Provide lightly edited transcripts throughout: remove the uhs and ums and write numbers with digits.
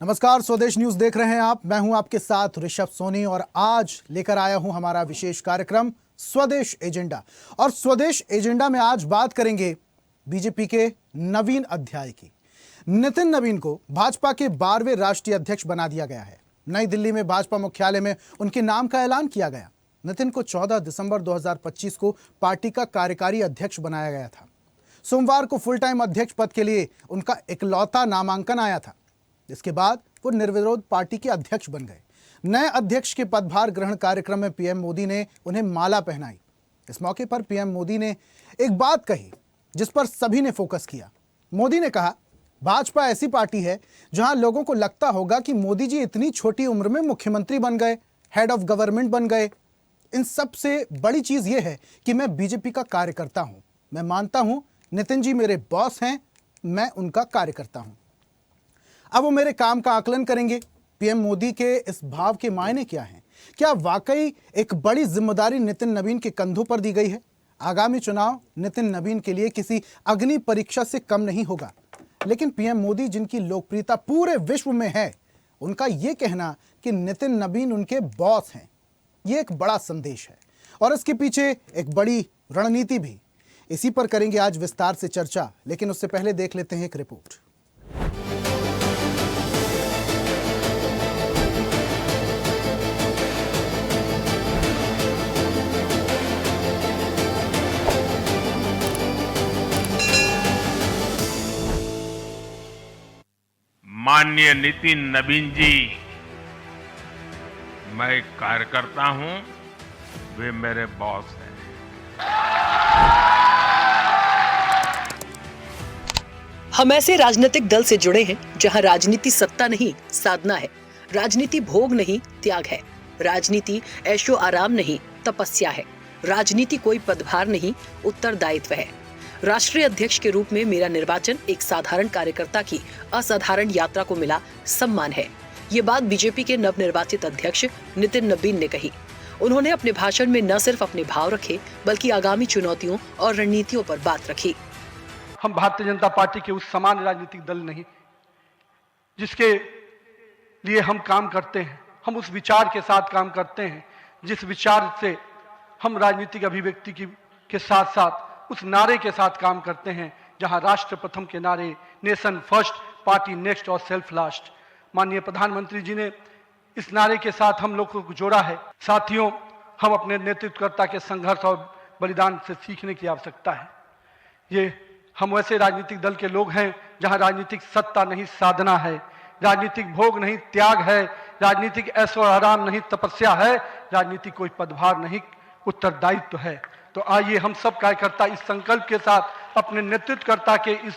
नमस्कार, स्वदेश न्यूज देख रहे हैं आप। मैं हूं आपके साथ ऋषभ सोनी और आज लेकर आया हूं हमारा विशेष कार्यक्रम स्वदेश एजेंडा। और स्वदेश एजेंडा में आज बात करेंगे बीजेपी के नवीन अध्याय की। नितिन नवीन को भाजपा के 12वें राष्ट्रीय अध्यक्ष बना दिया गया है। नई दिल्ली में भाजपा मुख्यालय में उनके नाम का ऐलान किया गया। नितिन को 14 दिसंबर 2025 को पार्टी का कार्यकारी अध्यक्ष बनाया गया था। सोमवार को फुल टाइम अध्यक्ष पद के लिए उनका इकलौता नामांकन आया था। इसके बाद वो निर्विरोध पार्टी के अध्यक्ष बन गए। नए अध्यक्ष के पदभार ग्रहण कार्यक्रम में पीएम मोदी ने उन्हें माला पहनाई। इस मौके पर पीएम मोदी ने एक बात कही जिस पर सभी ने फोकस किया। मोदी ने कहा, भाजपा ऐसी पार्टी है जहां लोगों को लगता होगा कि मोदी जी इतनी छोटी उम्र में मुख्यमंत्री बन गए, हेड ऑफ गवर्नमेंट बन गए। इन सबसे बड़ी चीज यह है कि मैं बीजेपी का कार्यकर्ता हूं। मैं मानता हूं नितिन जी मेरे बॉस हैं, मैं उनका कार्यकर्ता हूं। अब वो मेरे काम का आकलन करेंगे। पीएम मोदी के इस भाव के मायने क्या हैं? क्या वाकई एक बड़ी जिम्मेदारी नितिन नवीन के कंधों पर दी गई है? आगामी चुनाव नितिन नवीन के लिए किसी अग्नि परीक्षा से कम नहीं होगा। लेकिन पीएम मोदी जिनकी लोकप्रियता पूरे विश्व में है, उनका यह कहना कि नितिन नवीन उनके बॉस हैं, ये एक बड़ा संदेश है और इसके पीछे एक बड़ी रणनीति भी। इसी पर करेंगे आज विस्तार से चर्चा, लेकिन उससे पहले देख लेते हैं एक रिपोर्ट। माननीय नितिन नवीन जी, मैं एक कार्यकर्ता हूं, वे मेरे बॉस हैं। हम ऐसे राजनीतिक दल से जुड़े हैं जहां राजनीति सत्ता नहीं साधना है, राजनीति भोग नहीं त्याग है, राजनीति ऐशो आराम नहीं तपस्या है, राजनीति कोई पदभार नहीं उत्तरदायित्व है। राष्ट्रीय अध्यक्ष के रूप में मेरा निर्वाचन एक साधारण कार्यकर्ता की असाधारण यात्रा को मिला सम्मान है। ये बात बीजेपी के नवनिर्वाचित अध्यक्ष नितिन नवीन ने कही। उन्होंने अपने भाषण में न सिर्फ अपने भाव रखे बल्कि आगामी चुनौतियों और रणनीतियों पर बात रखी। हम भारतीय जनता पार्टी के उस समान राजनीतिक दल नहीं जिसके लिए हम काम करते हैं। हम उस विचार के साथ काम करते हैं जिस विचार से हम राजनीतिक अभिव्यक्ति के साथ साथ उस नारे के साथ काम करते हैं जहां राष्ट्र प्रथम के नारे, नेशन फर्स्ट, पार्टी नेक्स्ट और सेल्फ लास्ट, माननीय प्रधानमंत्री जी ने इस नारे के साथ हम लोगों को जोड़ा है। साथियों, हम अपने नेतृत्वकर्ता के संघर्ष और बलिदान से सीखने की आवश्यकता है। ये हम वैसे राजनीतिक दल के लोग हैं जहां राजनीतिक सत्ता नहीं साधना है, राजनीतिक भोग नहीं त्याग है, राजनीतिक ऐशो आराम नहीं तपस्या है, राजनीति कोई पदभार नहीं उत्तरदायित्व है। तो आइए हम सब कार्यकर्ता इस संकल्प के साथ अपने नेतृत्वकर्ता के इस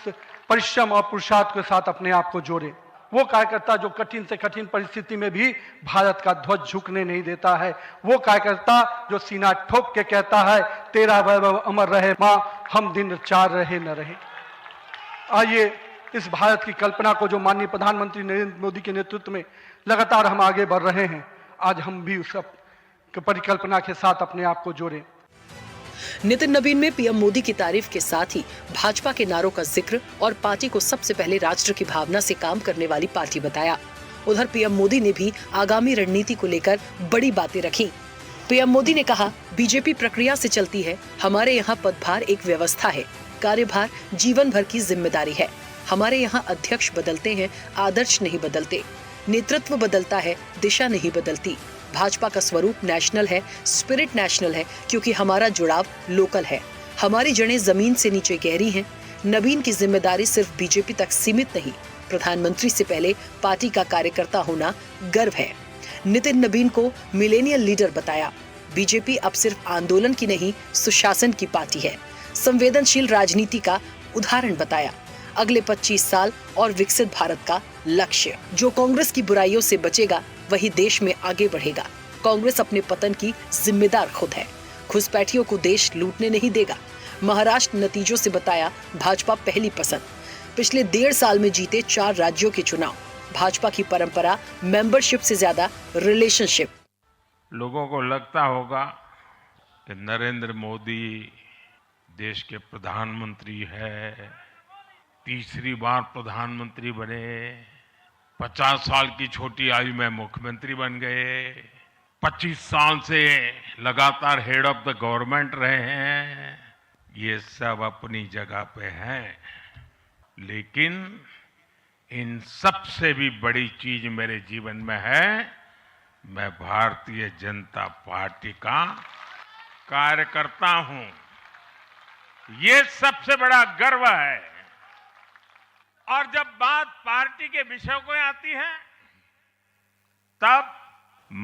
परिश्रम और पुरुषार्थ के साथ अपने आप को जोड़े। वो कार्यकर्ता जो कठिन से कठिन परिस्थिति में भी भारत का ध्वज झुकने नहीं देता है, वो कार्यकर्ता जो सीना ठोक के कहता है, तेरा वैभव अमर रहे मां, हम दिन चार रहे न रहे। आइए इस भारत की कल्पना को जो माननीय प्रधानमंत्री नरेंद्र मोदी के नेतृत्व में लगातार हम आगे बढ़ रहे हैं, आज हम भी उस परिकल्पना के साथ अपने आप को जोड़ें। नितिन नवीन में पीएम मोदी की तारीफ के साथ ही भाजपा के नारों का जिक्र और पार्टी को सबसे पहले राष्ट्र की भावना से काम करने वाली पार्टी बताया। उधर पीएम मोदी ने भी आगामी रणनीति को लेकर बड़ी बातें रखी। पीएम मोदी ने कहा, बीजेपी प्रक्रिया से चलती है, हमारे यहाँ पदभार एक व्यवस्था है, कार्यभार जीवन भर की जिम्मेदारी है। हमारे यहाँ अध्यक्ष बदलते हैं, आदर्श नहीं बदलते, नेतृत्व बदलता है, दिशा नहीं बदलती। भाजपा का स्वरूप नेशनल है, स्पिरिट नेशनल है, क्योंकि हमारा जुड़ाव लोकल है। हमारी जड़ें जमीन से नीचे गहरी हैं। नवीन की जिम्मेदारी सिर्फ बीजेपी तक सीमित नहीं, प्रधानमंत्री से पहले पार्टी का कार्यकर्ता होना गर्व है। नितिन नवीन को मिलेनियल लीडर बताया। बीजेपी अब सिर्फ आंदोलन की नहीं, सुशासन की पार्टी है। संवेदनशील राजनीति का उदाहरण बताया। अगले 25 साल और विकसित भारत का लक्ष्य। जो कांग्रेस की बुराइयों से बचेगा वही देश में आगे बढ़ेगा। कांग्रेस अपने पतन की जिम्मेदार खुद है। घुसपैठियों को देश लूटने नहीं देगा। महाराष्ट्र नतीजों से बताया, भाजपा पहली पसंद। पिछले 1.5 साल में जीते 4 राज्यों के चुनाव। भाजपा की परंपरा मेंबरशिप से ज्यादा रिलेशनशिप। लोगों को लगता होगा कि नरेंद्र मोदी देश के प्रधानमंत्री है, तीसरी बार प्रधानमंत्री बने, 50 साल की छोटी आयु में मुख्यमंत्री बन गए, 25 साल से लगातार हेड ऑफ द गवर्नमेंट रहे हैं। ये सब अपनी जगह पे हैं, लेकिन इन सबसे भी बड़ी चीज मेरे जीवन में है, मैं भारतीय जनता पार्टी का कार्यकर्ता हूं। ये सबसे बड़ा गर्व है। और जब बात पार्टी के विषयों को आती है, तब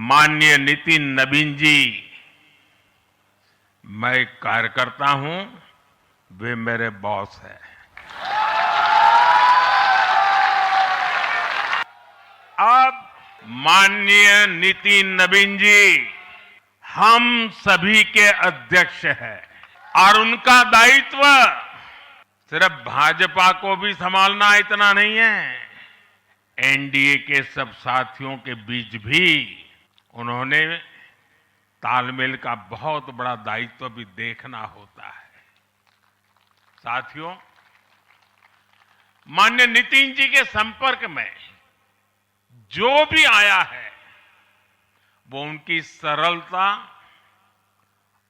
माननीय नितिन नवीन जी, मैं एक कार्यकर्ता हूं, वे मेरे बॉस हैं। अब माननीय नितिन नवीन जी हम सभी के अध्यक्ष हैं और उनका दायित्व सिर्फ भाजपा को भी संभालना इतना नहीं है, एनडीए के सब साथियों के बीच भी उन्होंने तालमेल का बहुत बड़ा दायित्व भी देखना होता है। साथियों, माननीय नितिन जी के संपर्क में जो भी आया है, वो उनकी सरलता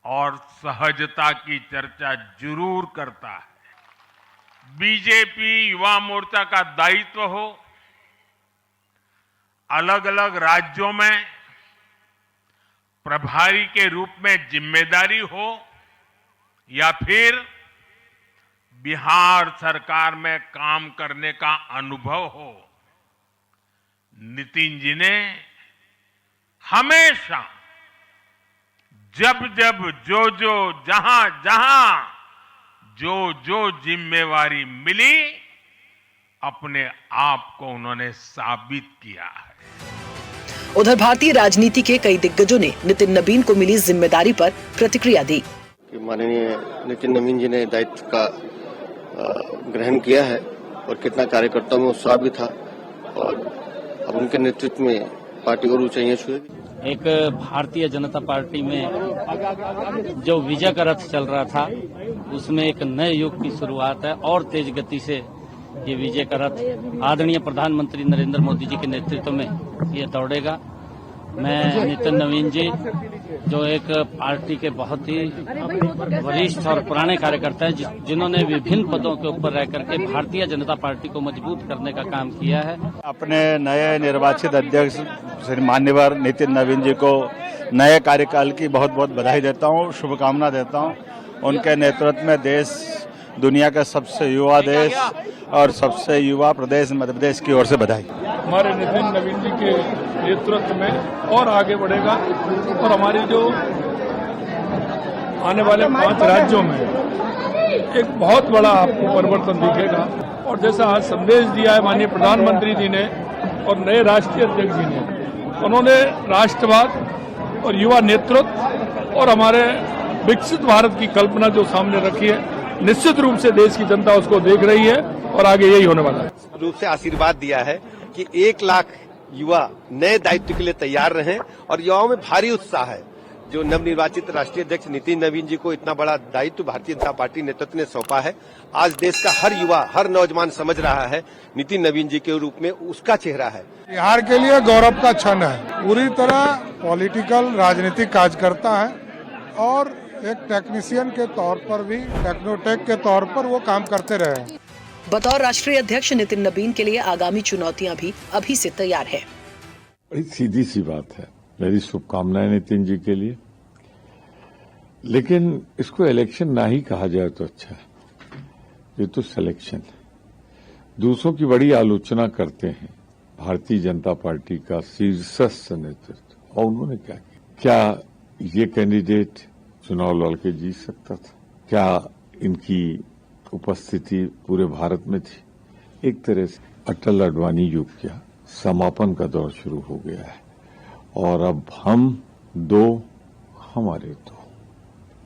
और सहजता की चर्चा जरूर करता है। बीजेपी युवा मोर्चा का दायित्व हो, अलग अलग राज्यों में प्रभारी के रूप में जिम्मेदारी हो, या फिर बिहार सरकार में काम करने का अनुभव हो, नितिन जी ने हमेशा जब जब जो जहां जहां जो जिम्मेवारी मिली, अपने आप को उन्होंने साबित किया है। उधर भारतीय राजनीति के कई दिग्गजों ने नितिन नवीन को मिली जिम्मेदारी पर प्रतिक्रिया दी। माननीय नितिन नवीन जी ने दायित्व का ग्रहण किया है और कितना कार्यकर्ताओं में उत्साह भी था, और अब उनके नेतृत्व में पार्टी और ऊंचाइयां छुएगी। एक भारतीय जनता पार्टी में जो विजय का रथ चल रहा था, उसमें एक नए युग की शुरुआत है और तेज गति से ये विजय का रथ आदरणीय प्रधानमंत्री नरेंद्र मोदी जी के नेतृत्व में ये दौड़ेगा। मैं नितिन नवीन जी, जो एक पार्टी के बहुत ही वरिष्ठ और पुराने कार्यकर्ता हैं, जिन्होंने विभिन्न पदों के ऊपर रह करके भारतीय जनता पार्टी को मजबूत करने का काम किया है। अपने नए निर्वाचित अध्यक्ष श्री मान्यवर नितिन नवीन जी को नए कार्यकाल की बहुत बहुत बधाई देता हूँ, शुभकामना देता हूँ। उनके नेतृत्व में देश दुनिया का सबसे युवा देश और सबसे युवा प्रदेश मध्य प्रदेश की ओर से बधाई। हमारे नितिन नवीन जी के नेतृत्व में और आगे बढ़ेगा और हमारी जो आने वाले 5 राज्यों में एक बहुत बड़ा आपको परिवर्तन दिखेगा। और जैसा आज संदेश दिया है माननीय प्रधानमंत्री जी ने और नए राष्ट्रीय अध्यक्ष जी ने, उन्होंने राष्ट्रवाद और युवा नेतृत्व और हमारे विकसित भारत की कल्पना जो सामने रखी है, निश्चित रूप से देश की जनता उसको देख रही है और आगे यही होने वाला है। रूप से आशीर्वाद दिया है कि 1 लाख युवा नए दायित्व के लिए तैयार रहें, और युवाओं में भारी उत्साह है। जो नवनिर्वाचित राष्ट्रीय अध्यक्ष नितिन नवीन जी को इतना बड़ा दायित्व भारतीय जनता पार्टी नेतृत्व ने सौंपा है, आज देश का हर युवा, हर नौजवान समझ रहा है नितिन नवीन जी के रूप में उसका चेहरा है। बिहार के लिए गौरव का क्षण है। पूरी तरह पॉलिटिकल राजनीतिक कार्यकर्ता है और एक टेक्नीशियन के तौर पर भी, टेक्नोटेक के तौर पर वो काम करते रहे। बतौर राष्ट्रीय अध्यक्ष नितिन नवीन के लिए आगामी चुनौतियां भी अभी से तैयार है। बड़ी सीधी सी बात है, मेरी शुभकामनाएं नितिन जी के लिए, लेकिन इसको इलेक्शन ना ही कहा जाए तो अच्छा है। ये तो सिलेक्शन है। दूसरों की बड़ी आलोचना करते हैं भारतीय जनता पार्टी का शीर्षस्थ नेतृत्व, और उन्होंने क्या किया? क्या ये कैंडिडेट चुनाव लड़ के जीत सकता था? क्या इनकी उपस्थिति पूरे भारत में थी? एक तरह से अटल अडवाणी युग का समापन का दौर शुरू हो गया है, और अब हम 2 हमारे 2,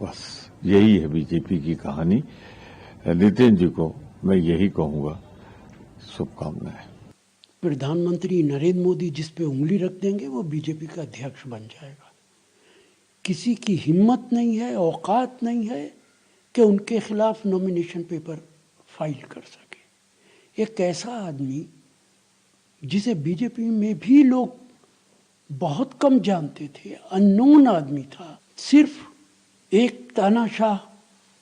बस यही है बीजेपी की कहानी। नितिन जी को मैं यही कहूंगा, शुभकामनाएं। प्रधानमंत्री नरेंद्र मोदी जिस पे उंगली रख देंगे वो बीजेपी का अध्यक्ष बन जाएगा। किसी की हिम्मत नहीं है, औकात नहीं है कि उनके खिलाफ नॉमिनेशन पेपर फाइल कर सके। एक ऐसा आदमी जिसे बीजेपी में भी लोग बहुत कम जानते थे, अननोन आदमी था, सिर्फ एक तानाशाह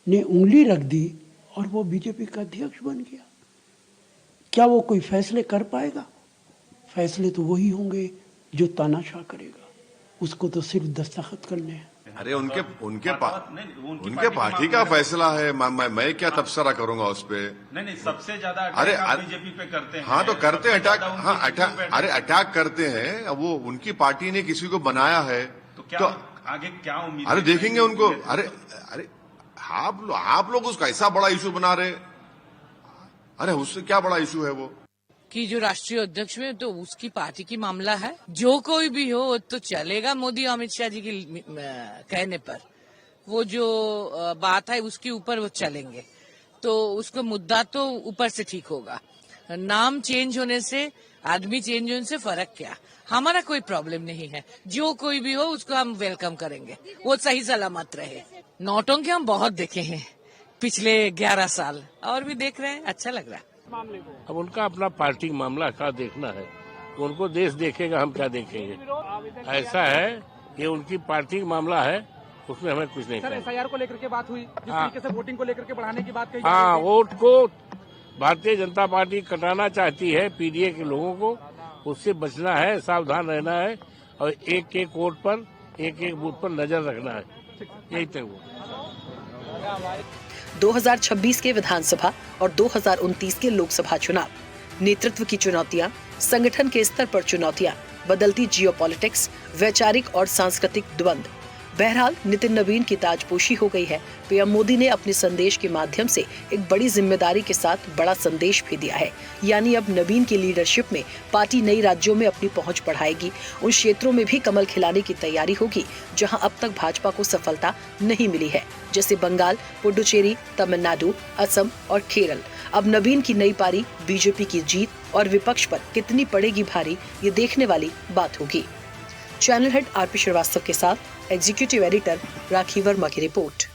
ने उंगली रख दी और वो बीजेपी का अध्यक्ष बन गया। क्या वो कोई फैसले कर पाएगा? फैसले तो वही होंगे जो तानाशाह करेगा, उसको तो सिर्फ दस्तखत करने हैं। अरे उनके पार्टी का फैसला है, मैं क्या तबसरा करूंगा उस पे? नहीं, सबसे ज्यादा अरे बीजेपी पे करते हैं। हाँ तो करते हैं अटैक, हाँ अटैक करते हैं। अब वो उनकी पार्टी ने किसी को बनाया है तो क्या आगे क्या उम्मीद? अरे देखेंगे उनको। अरे आप लोग उसका ऐसा बड़ा इशू बना रहे, अरे उससे क्या बड़ा इशू है वो कि जो राष्ट्रीय अध्यक्ष में तो उसकी पार्टी की मामला है, जो कोई भी हो तो चलेगा। मोदी अमित शाह जी के कहने पर वो जो बात है उसके ऊपर वो चलेंगे, तो उसको मुद्दा तो ऊपर से ठीक होगा। नाम चेंज होने से, आदमी चेंज होने से फर्क क्या? हमारा कोई प्रॉब्लम नहीं है, जो कोई भी हो उसको हम वेलकम करेंगे, वो सही सलामत रहे। नौटंकी हम बहुत देखे हैं पिछले 11 साल, और भी देख रहे हैं, अच्छा लग रहा है। अब उनका अपना पार्टी मामला का देखना है, तो उनको देश देखेगा, हम क्या देखेंगे। ऐसा है कि उनकी पार्टी मामला है, उसमें हमें कुछ नहीं। सर, एसआईआर को लेकर के बात हुई, जिस तरीके से वोटिंग को लेकर के बढ़ाने की बात कही। हाँ, वोट को भारतीय जनता पार्टी कटाना चाहती है, पीडीए के लोगों को, उससे बचना है, सावधान रहना है, और एक एक वोट पर, एक एक बूथ पर नजर रखना है। यही तय हुआ। 2026 के विधानसभा और 2029 के लोकसभा चुनाव, नेतृत्व की चुनौतियां, संगठन के स्तर पर चुनौतियां, बदलती जियोपॉलिटिक्स, वैचारिक और सांस्कृतिक द्वंद। बहरहाल नितिन नवीन की ताजपोशी हो गई है। पीएम मोदी ने अपने संदेश के माध्यम से एक बड़ी जिम्मेदारी के साथ बड़ा संदेश भी दिया है, यानी अब नवीन की लीडरशिप में पार्टी नई राज्यों में अपनी पहुंच बढ़ाएगी। उन क्षेत्रों में भी कमल खिलाने की तैयारी होगी जहां अब तक भाजपा को सफलता नहीं मिली है, जैसे बंगाल, पुडुचेरी, तमिलनाडु, असम और केरल। अब नवीन की नई पारी, बीजेपी की जीत और विपक्ष पर कितनी पड़ेगी भारी, ये देखने वाली बात होगी। चैनल हेड आरपी श्रीवास्तव के साथ एग्जीक्यूटिव एडिटर राखी वर्मा की रिपोर्ट।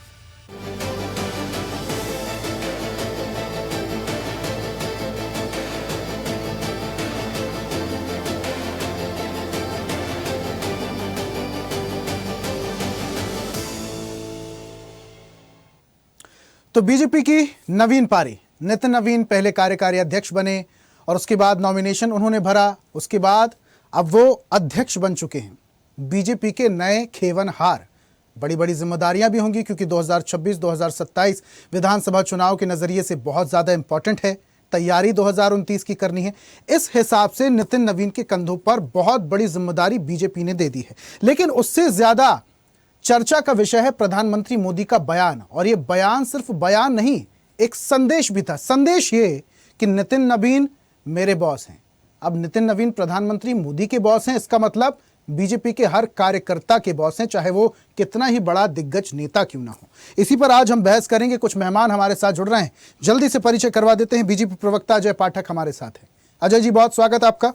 तो बीजेपी की नवीन पारी, नितिन नवीन पहले कार्यकारी अध्यक्ष बने और उसके बाद नॉमिनेशन उन्होंने भरा, उसके बाद अब वो अध्यक्ष बन चुके हैं। बीजेपी के नए खेवनहार, बड़ी बड़ी जिम्मेदारियां भी होंगी क्योंकि 2026-2027 विधानसभा चुनाव के नजरिए से बहुत ज्यादा इंपॉर्टेंट है। तैयारी 2029 की करनी है। इस हिसाब से नितिन नवीन के कंधों पर बहुत बड़ी जिम्मेदारी बीजेपी ने दे दी है। लेकिन उससे ज्यादा चर्चा का विषय है प्रधानमंत्री मोदी का बयान, और ये बयान सिर्फ बयान नहीं, एक संदेश भी था। संदेश ये कि नितिन नवीन मेरे बॉस हैं। अब नितिन नवीन प्रधानमंत्री मोदी के बॉस हैं, इसका मतलब बीजेपी के हर कार्यकर्ता के बॉस हैं, चाहे वो कितना ही बड़ा दिग्गज नेता क्यों ना हो। इसी पर आज हम बहस करेंगे। कुछ मेहमान हमारे साथ जुड़ रहे हैं, जल्दी से परिचय करवा देते हैं। बीजेपी प्रवक्ता अजय पाठक हमारे साथ हैं। अजय जी, बहुत स्वागत आपका।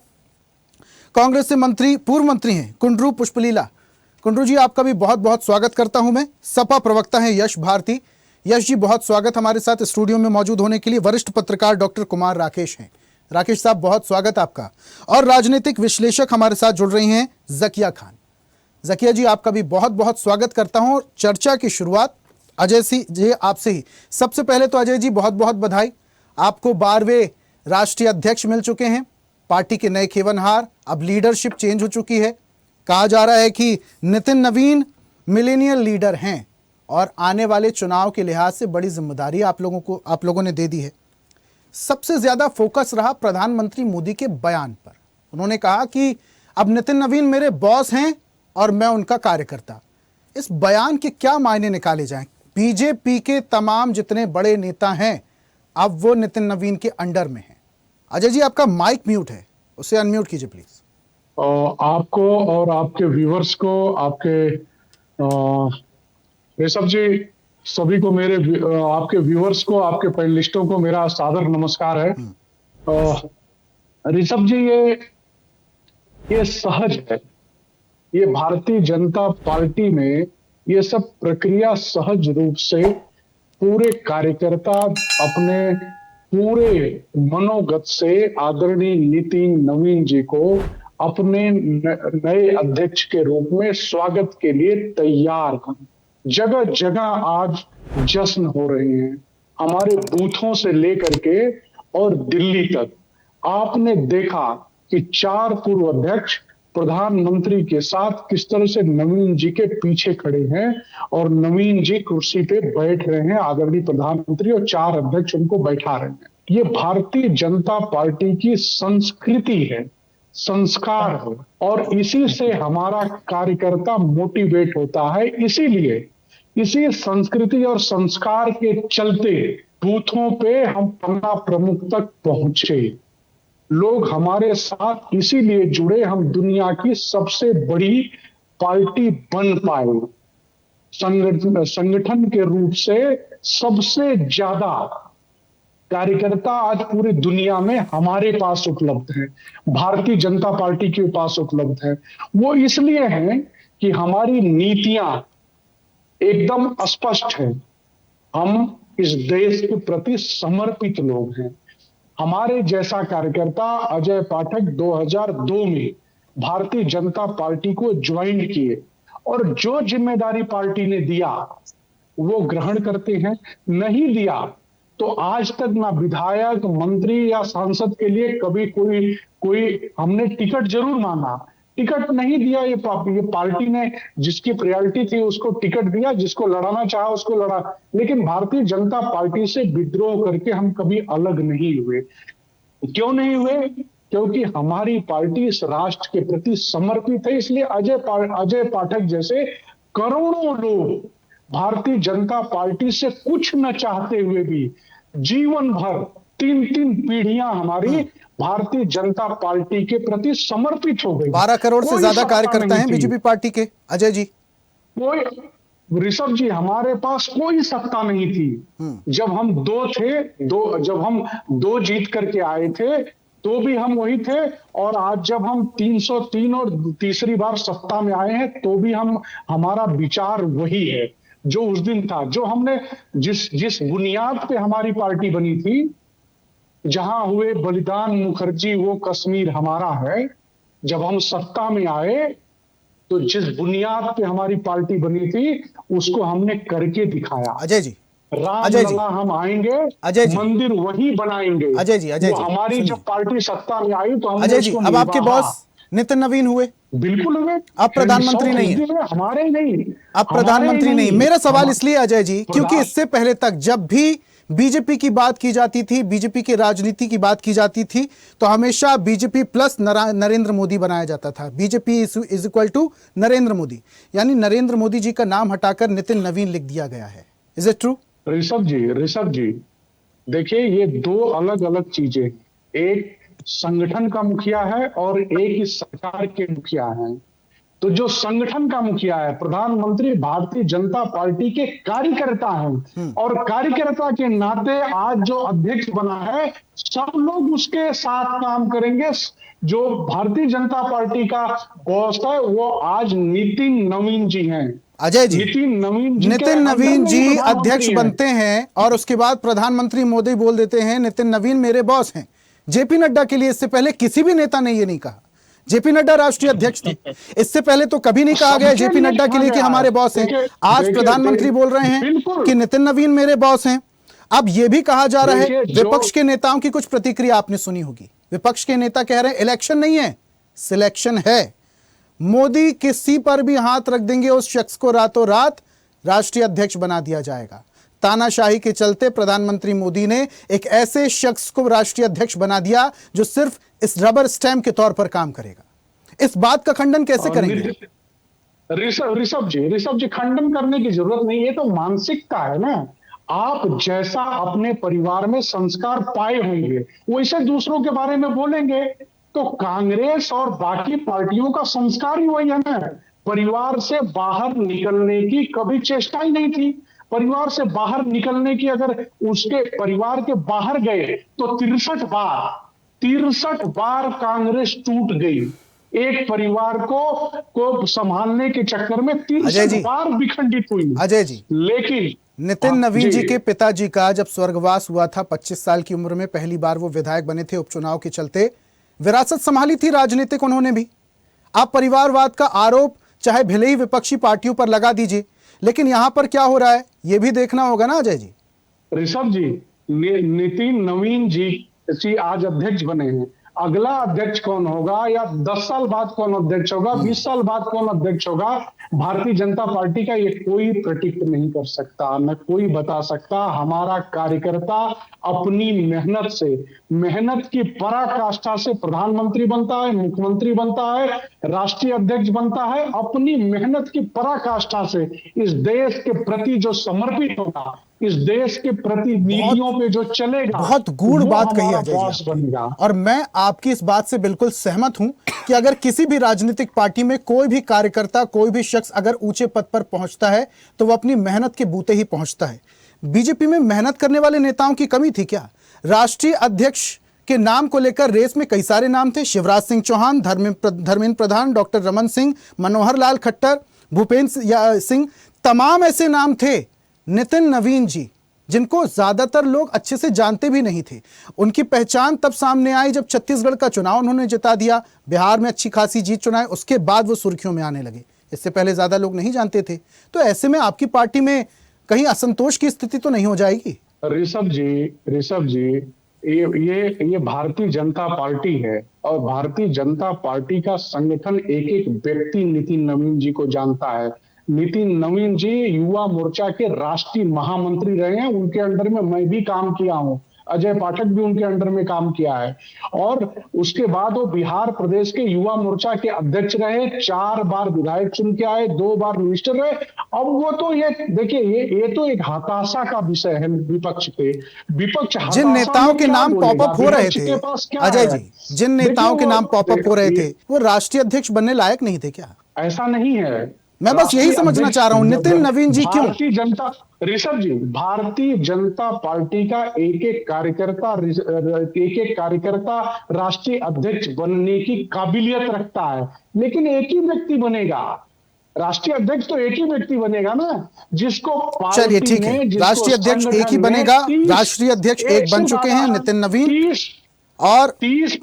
कांग्रेस से पूर्व मंत्री हैं कुंडरू पुष्पलीला। कुंडरू जी, आपका भी बहुत बहुत स्वागत करता हूं मैं। सपा प्रवक्ता हैं यश भारती। यश जी, बहुत स्वागत हमारे साथ स्टूडियो में मौजूद होने के लिए। वरिष्ठ पत्रकार डॉक्टर कुमार राकेश हैं। राकेश साहब, बहुत स्वागत आपका। और राजनीतिक विश्लेषक हमारे साथ जुड़ रही हैं जकिया खान। जकिया जी, आपका भी बहुत बहुत स्वागत करता हूं। चर्चा की शुरुआत अजय जी आपसे ही। सबसे पहले तो अजय जी, बहुत बहुत बधाई, आपको 12वें राष्ट्रीय अध्यक्ष मिल चुके हैं, पार्टी के नए खेवनहार। अब लीडरशिप चेंज हो चुकी है। कहा जा रहा है कि नितिन नवीन मिलेनियल लीडर हैं और आने वाले चुनाव के लिहाज से बड़ी जिम्मेदारी आप लोगों ने दे दी है। सबसे ज्यादा फोकस रहा प्रधानमंत्री मोदी के बयान पर। उन्होंने कहा कि अब नितिन नवीन मेरे बॉस हैं और मैं उनका कार्यकर्ता। इस बयान के क्या मायने निकाले जाएं? बीजेपी के तमाम जितने बड़े नेता हैं अब वो नितिन नवीन के अंडर में हैं। अजय जी, आपका माइक म्यूट है, उसे अनम्यूट कीजिए प्लीज। आपको और आपके व्यूअर्स को, आपके ऋषभ जी, सभी को मेरे, आपके व्यूअर्स को, आपके पैनलिस्टों को मेरा सादर नमस्कार है। ऋषभ जी, ये सहज है, ये भारतीय जनता पार्टी में ये सब प्रक्रिया सहज रूप से पूरे कार्यकर्ता अपने पूरे मनोगत से आदरणीय नितिन नवीन जी को अपने नए अध्यक्ष के रूप में स्वागत के लिए तैयार हैं। जगह जगह आज जश्न हो रहे हैं, हमारे बूथों से लेकर के और दिल्ली तक। आपने देखा कि 4 पूर्व अध्यक्ष प्रधानमंत्री के साथ किस तरह से नवीन जी के पीछे खड़े हैं और नवीन जी कुर्सी पे बैठ रहे हैं, आदरणीय प्रधानमंत्री और 4 अध्यक्ष उनको बैठा रहे हैं। ये भारतीय जनता पार्टी की संस्कृति है, संस्कार है, और इसी से हमारा कार्यकर्ता मोटिवेट होता है। इसीलिए इसी संस्कृति और संस्कार के चलते बूथों पे हम 15 प्रमुख तक पहुंचे। लोग हमारे साथ इसीलिए जुड़े, हम दुनिया की सबसे बड़ी पार्टी बन पाए। संगठन के रूप से सबसे ज्यादा कार्यकर्ता आज पूरी दुनिया में हमारे पास उपलब्ध है, भारतीय जनता पार्टी के पास उपलब्ध है। वो इसलिए हैं कि हमारी नीतियां एकदम स्पष्ट है, हम इस देश के प्रति समर्पित लोग हैं। हमारे जैसा कार्यकर्ता अजय पाठक 2002 में भारतीय जनता पार्टी को ज्वाइन किए और जो जिम्मेदारी पार्टी ने दिया वो ग्रहण करते हैं। नहीं दिया तो आज तक ना विधायक, मंत्री या सांसद के लिए कभी कोई हमने टिकट जरूर मांगा, टिकट नहीं दिया। ये पार्टी ने जिसकी प्रायोरिटी थी उसको टिकट दिया, जिसको लड़ाना चाहा उसको लड़ा, लेकिन भारतीय जनता पार्टी से विद्रोह करके हम कभी अलग नहीं हुए। क्यों नहीं हुए? क्योंकि हमारी पार्टी इस राष्ट्र के प्रति समर्पित है। इसलिए अजय पाठक जैसे करोड़ों लोग भारतीय जनता पार्टी से कुछ न चाहते हुए भी जीवन भर 3 पीढ़ियां हमारी भारतीय जनता पार्टी के प्रति समर्पित हो गई। 12 करोड़ से ज्यादा कार्यकर्ता हैं बीजेपी पार्टी के। अजय जी, कोई ऋषभ जी, हमारे पास कोई सत्ता नहीं थी। जब हम 2 थे, जब हम 2 जीत करके आए थे तो भी हम वही थे, और आज जब हम 303 और तीसरी बार सत्ता में आए हैं तो भी हमारा विचार वही है जो उस दिन था। जो हमने जिस बुनियाद पे हमारी पार्टी बनी थी, जहां हुए बलिदान मुखर्जी वो कश्मीर हमारा है। जब हम सत्ता में आए तो जिस बुनियाद पे हमारी पार्टी बनी थी उसको हमने करके दिखाया। अजय जी, रामलला हम आएंगे, अजय जी, मंदिर वही बनाएंगे। अजय जी, हमारी जब पार्टी सत्ता में आई तो हमने अजय जी, अब आपके बॉस नितिन नवीन हुए, बिल्कुल हुए। अब प्रधानमंत्री नहीं है, हमारे नहीं, अब प्रधानमंत्री नहीं। मेरा सवाल इसलिए अजय जी, क्योंकि इससे पहले तक जब भी बीजेपी की बात की जाती थी, बीजेपी की राजनीति की बात की जाती थी, तो हमेशा बीजेपी प्लस नरेंद्र मोदी बनाया जाता था। BJP is equal to Narendra Modi, यानी नरेंद्र मोदी जी का नाम हटाकर नितिन नवीन लिख दिया गया है। Is it true? Rishabh ji, देखिए ये 2 अलग अलग चीजें, एक संगठन का मुखिया है और एक इस सरकार के मुखिया हैं। तो जो संगठन का मुखिया है, प्रधानमंत्री भारतीय जनता पार्टी के कार्यकर्ता हैं, और कार्यकर्ता के नाते आज जो अध्यक्ष बना है सब लोग उसके साथ काम करेंगे। जो भारतीय जनता पार्टी का बॉस है वो आज नितिन नवीन जी हैं। अजय जी, नितिन नवीन जी अध्यक्ष बनते हैं और उसके बाद प्रधानमंत्री मोदी बोल देते हैं नितिन नवीन मेरे बॉस हैं। जेपी नड्डा के लिए इससे पहले किसी भी नेता ने यह नहीं कहा। जेपी नड्डा राष्ट्रीय अध्यक्ष थे, इससे पहले तो कभी नहीं कहा गया जेपी नड्डा के लिए कि हमारे बॉस हैं। आज प्रधानमंत्री बोल रहे हैं कि नितिन नवीन मेरे बॉस हैं। अब यह भी कहा जा रहा है, विपक्ष के नेताओं की कुछ प्रतिक्रिया आपने सुनी होगी। विपक्ष के नेता कह रहे हैं इलेक्शन नहीं है, सिलेक्शन है। मोदी किसी पर भी हाथ रख देंगे, उस शख्स को रातों रात राष्ट्रीय अध्यक्ष बना दिया जाएगा। तानाशाही के चलते प्रधानमंत्री मोदी ने एक ऐसे शख्स को राष्ट्रीय अध्यक्ष बना दिया जो सिर्फ इस रबर स्टैम्प के तौर पर काम करेगा। इस बात का खंडन कैसे करेंगे? ऋषभ जी, खंडन करने की जरूरत नहीं है, तो मानसिकता है ना। आप जैसा अपने परिवार में संस्कार पाए होंगे वैसे दूसरों के बारे में बोलेंगे। तो कांग्रेस और बाकी पार्टियों का संस्कार ही वही है ना। परिवार से बाहर निकलने की कभी चेष्टा ही नहीं थी। परिवार से बाहर निकलने की, अगर उसके परिवार के बाहर गए तो 63 बार कांग्रेस टूट गई। एक परिवार को संभालने के चक्कर में 63 बार विखंडित हुई। अजय जी, लेकिन नितिन नवीन जी के पिताजी का जब स्वर्गवास हुआ था 25 साल की उम्र में, पहली बार वो विधायक बने थे, उपचुनाव के चलते विरासत संभाली थी राजनीतिक उन्होंने भी। आप परिवारवाद का आरोप चाहे भले ही विपक्षी पार्टियों पर लगा दीजिए, लेकिन यहां पर क्या हो रहा है ये भी देखना होगा ना अजय जी। ऋषभ जी, नितिन नवीन जी आज अध्यक्ष बने हैं, अगला अध्यक्ष कौन होगा या 10 साल बाद कौन अध्यक्ष होगा, 20 साल बाद कौन अध्यक्ष होगा, भारतीय जनता पार्टी का ये कोई प्रेडिक्ट नहीं कर सकता, न कोई बता सकता। हमारा कार्यकर्ता अपनी मेहनत से, मेहनत की पराकाष्ठा से प्रधानमंत्री बनता है, मुख्यमंत्री बनता है, राष्ट्रीय अध्यक्ष बनता है। अपनी मेहनत की पराकाष्ठा से इस देश के प्रति जो समर्पित होगा, इस देश के प्रति नीतियों पे जो चलेगा, बहुत गूढ़ बात कही अजय जी बनेगा। और मैं आपकी इस बात से बिल्कुल सहमत हूं कि अगर किसी भी राजनीतिक पार्टी में कोई भी कार्यकर्ता, कोई भी शख्स अगर ऊंचे पद पर पहुंचता है तो वो अपनी मेहनत के बूते ही पहुंचता है। बीजेपी में मेहनत करने वाले नेताओं की कमी थी क्या? राष्ट्रीय अध्यक्ष के नाम को लेकर रेस में कई सारे नाम थे, शिवराज सिंह चौहान, धर्मेंद्र प्रधान, डॉक्टर रमन सिंह, मनोहर लाल खट्टर, भूपेंद्र सिंह, तमाम ऐसे नाम थे। नितिन नवीन जी, जिनको ज्यादातर लोग अच्छे से जानते भी नहीं थे, उनकी पहचान तब सामने आई जब छत्तीसगढ़ का चुनाव उन्होंने जिता दिया, बिहार में अच्छी खासी जीत चुनाए, उसके बाद वो सुर्खियों में आने लगे। इससे पहले ज्यादा लोग नहीं जानते थे। तो ऐसे में आपकी पार्टी में कहीं असंतोष की स्थिति तो नहीं हो जाएगी? ऋषभ जी, ये भारतीय जनता पार्टी है और भारतीय जनता पार्टी का संगठन एक एक व्यक्ति नितिन नवीन जी को जानता है। नितिन नवीन जी युवा मोर्चा के राष्ट्रीय महामंत्री रहे हैं, उनके अंडर में मैं भी काम किया हूं, अजय पाठक भी उनके अंडर में काम किया है, और उसके बाद वो बिहार प्रदेश के युवा मोर्चा के अध्यक्ष रहे, 4 बार विधायक चुन के आए, 2 बार मिनिस्टर रहे। अब वो तो ये देखिए, ये तो एक हताशा का विषय है विपक्ष पे। विपक्ष जिन नेताओं के नाम पॉपअप हो रहे थे अजय जी, जिन नेताओं के नाम पॉपअप हो रहे थे वो राष्ट्रीय अध्यक्ष बनने लायक नहीं थे क्या? ऐसा नहीं है, मैं बस यही समझना चाह रहा हूं, नितिन नवीन जी क्यों? भारतीय जनता, ऋषभ जी, भारतीय जनता पार्टी का एक एक कार्यकर्ता राष्ट्रीय अध्यक्ष बनने की काबिलियत रखता है, लेकिन एक ही व्यक्ति बनेगा राष्ट्रीय अध्यक्ष, तो एक ही व्यक्ति बनेगा ना, जिसको चलिए ठीक है, राष्ट्रीय अध्यक्ष एक ही बनेगा। राष्ट्रीय अध्यक्ष एक बन चुके हैं नितिन नवीन, और 30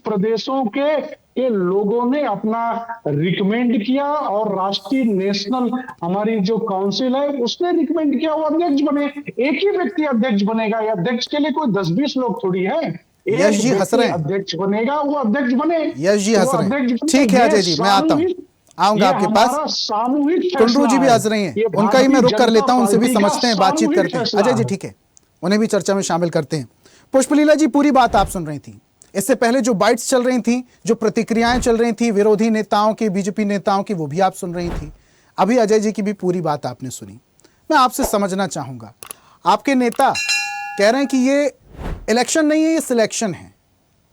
प्रदेशों के लोगों ने अपना रिकमेंड किया और राष्ट्रीय नेशनल हमारी जो काउंसिल है उसने रिकमेंड किया, वो अध्यक्ष बने। एक ही व्यक्ति अध्यक्ष बनेगा, या अध्यक्ष के लिए कोई 10-20 लोग थोड़ी है। यश जी हंस रहे हैं, अध्यक्ष बनेगा वो अध्यक्ष बने। यश जी हंस रहे हैं, ठीक है अजय जी, मैं आऊंगा आपके पास। सामूहिक टुंडू जी भी हंस रही हैं, उनका ही मैं रुख कर लेता हूं, उनसे भी समझते हैं, बातचीत करते हैं। अजय जी ठीक है, उन्हें भी चर्चा में शामिल करते हैं। पुष्पलीला जी, पूरी बात आप सुन रही थी, इससे पहले जो बाइट्स चल रही थी, जो प्रतिक्रियाएं चल रही थी विरोधी नेताओं की, बीजेपी नेताओं की, वो भी आप सुन रही थी। अभी अजय जी की भी पूरी बात आपने सुनी। मैं आपसे समझना चाहूंगा, आपके नेता कह रहे हैं कि ये इलेक्शन नहीं है, ये सिलेक्शन है,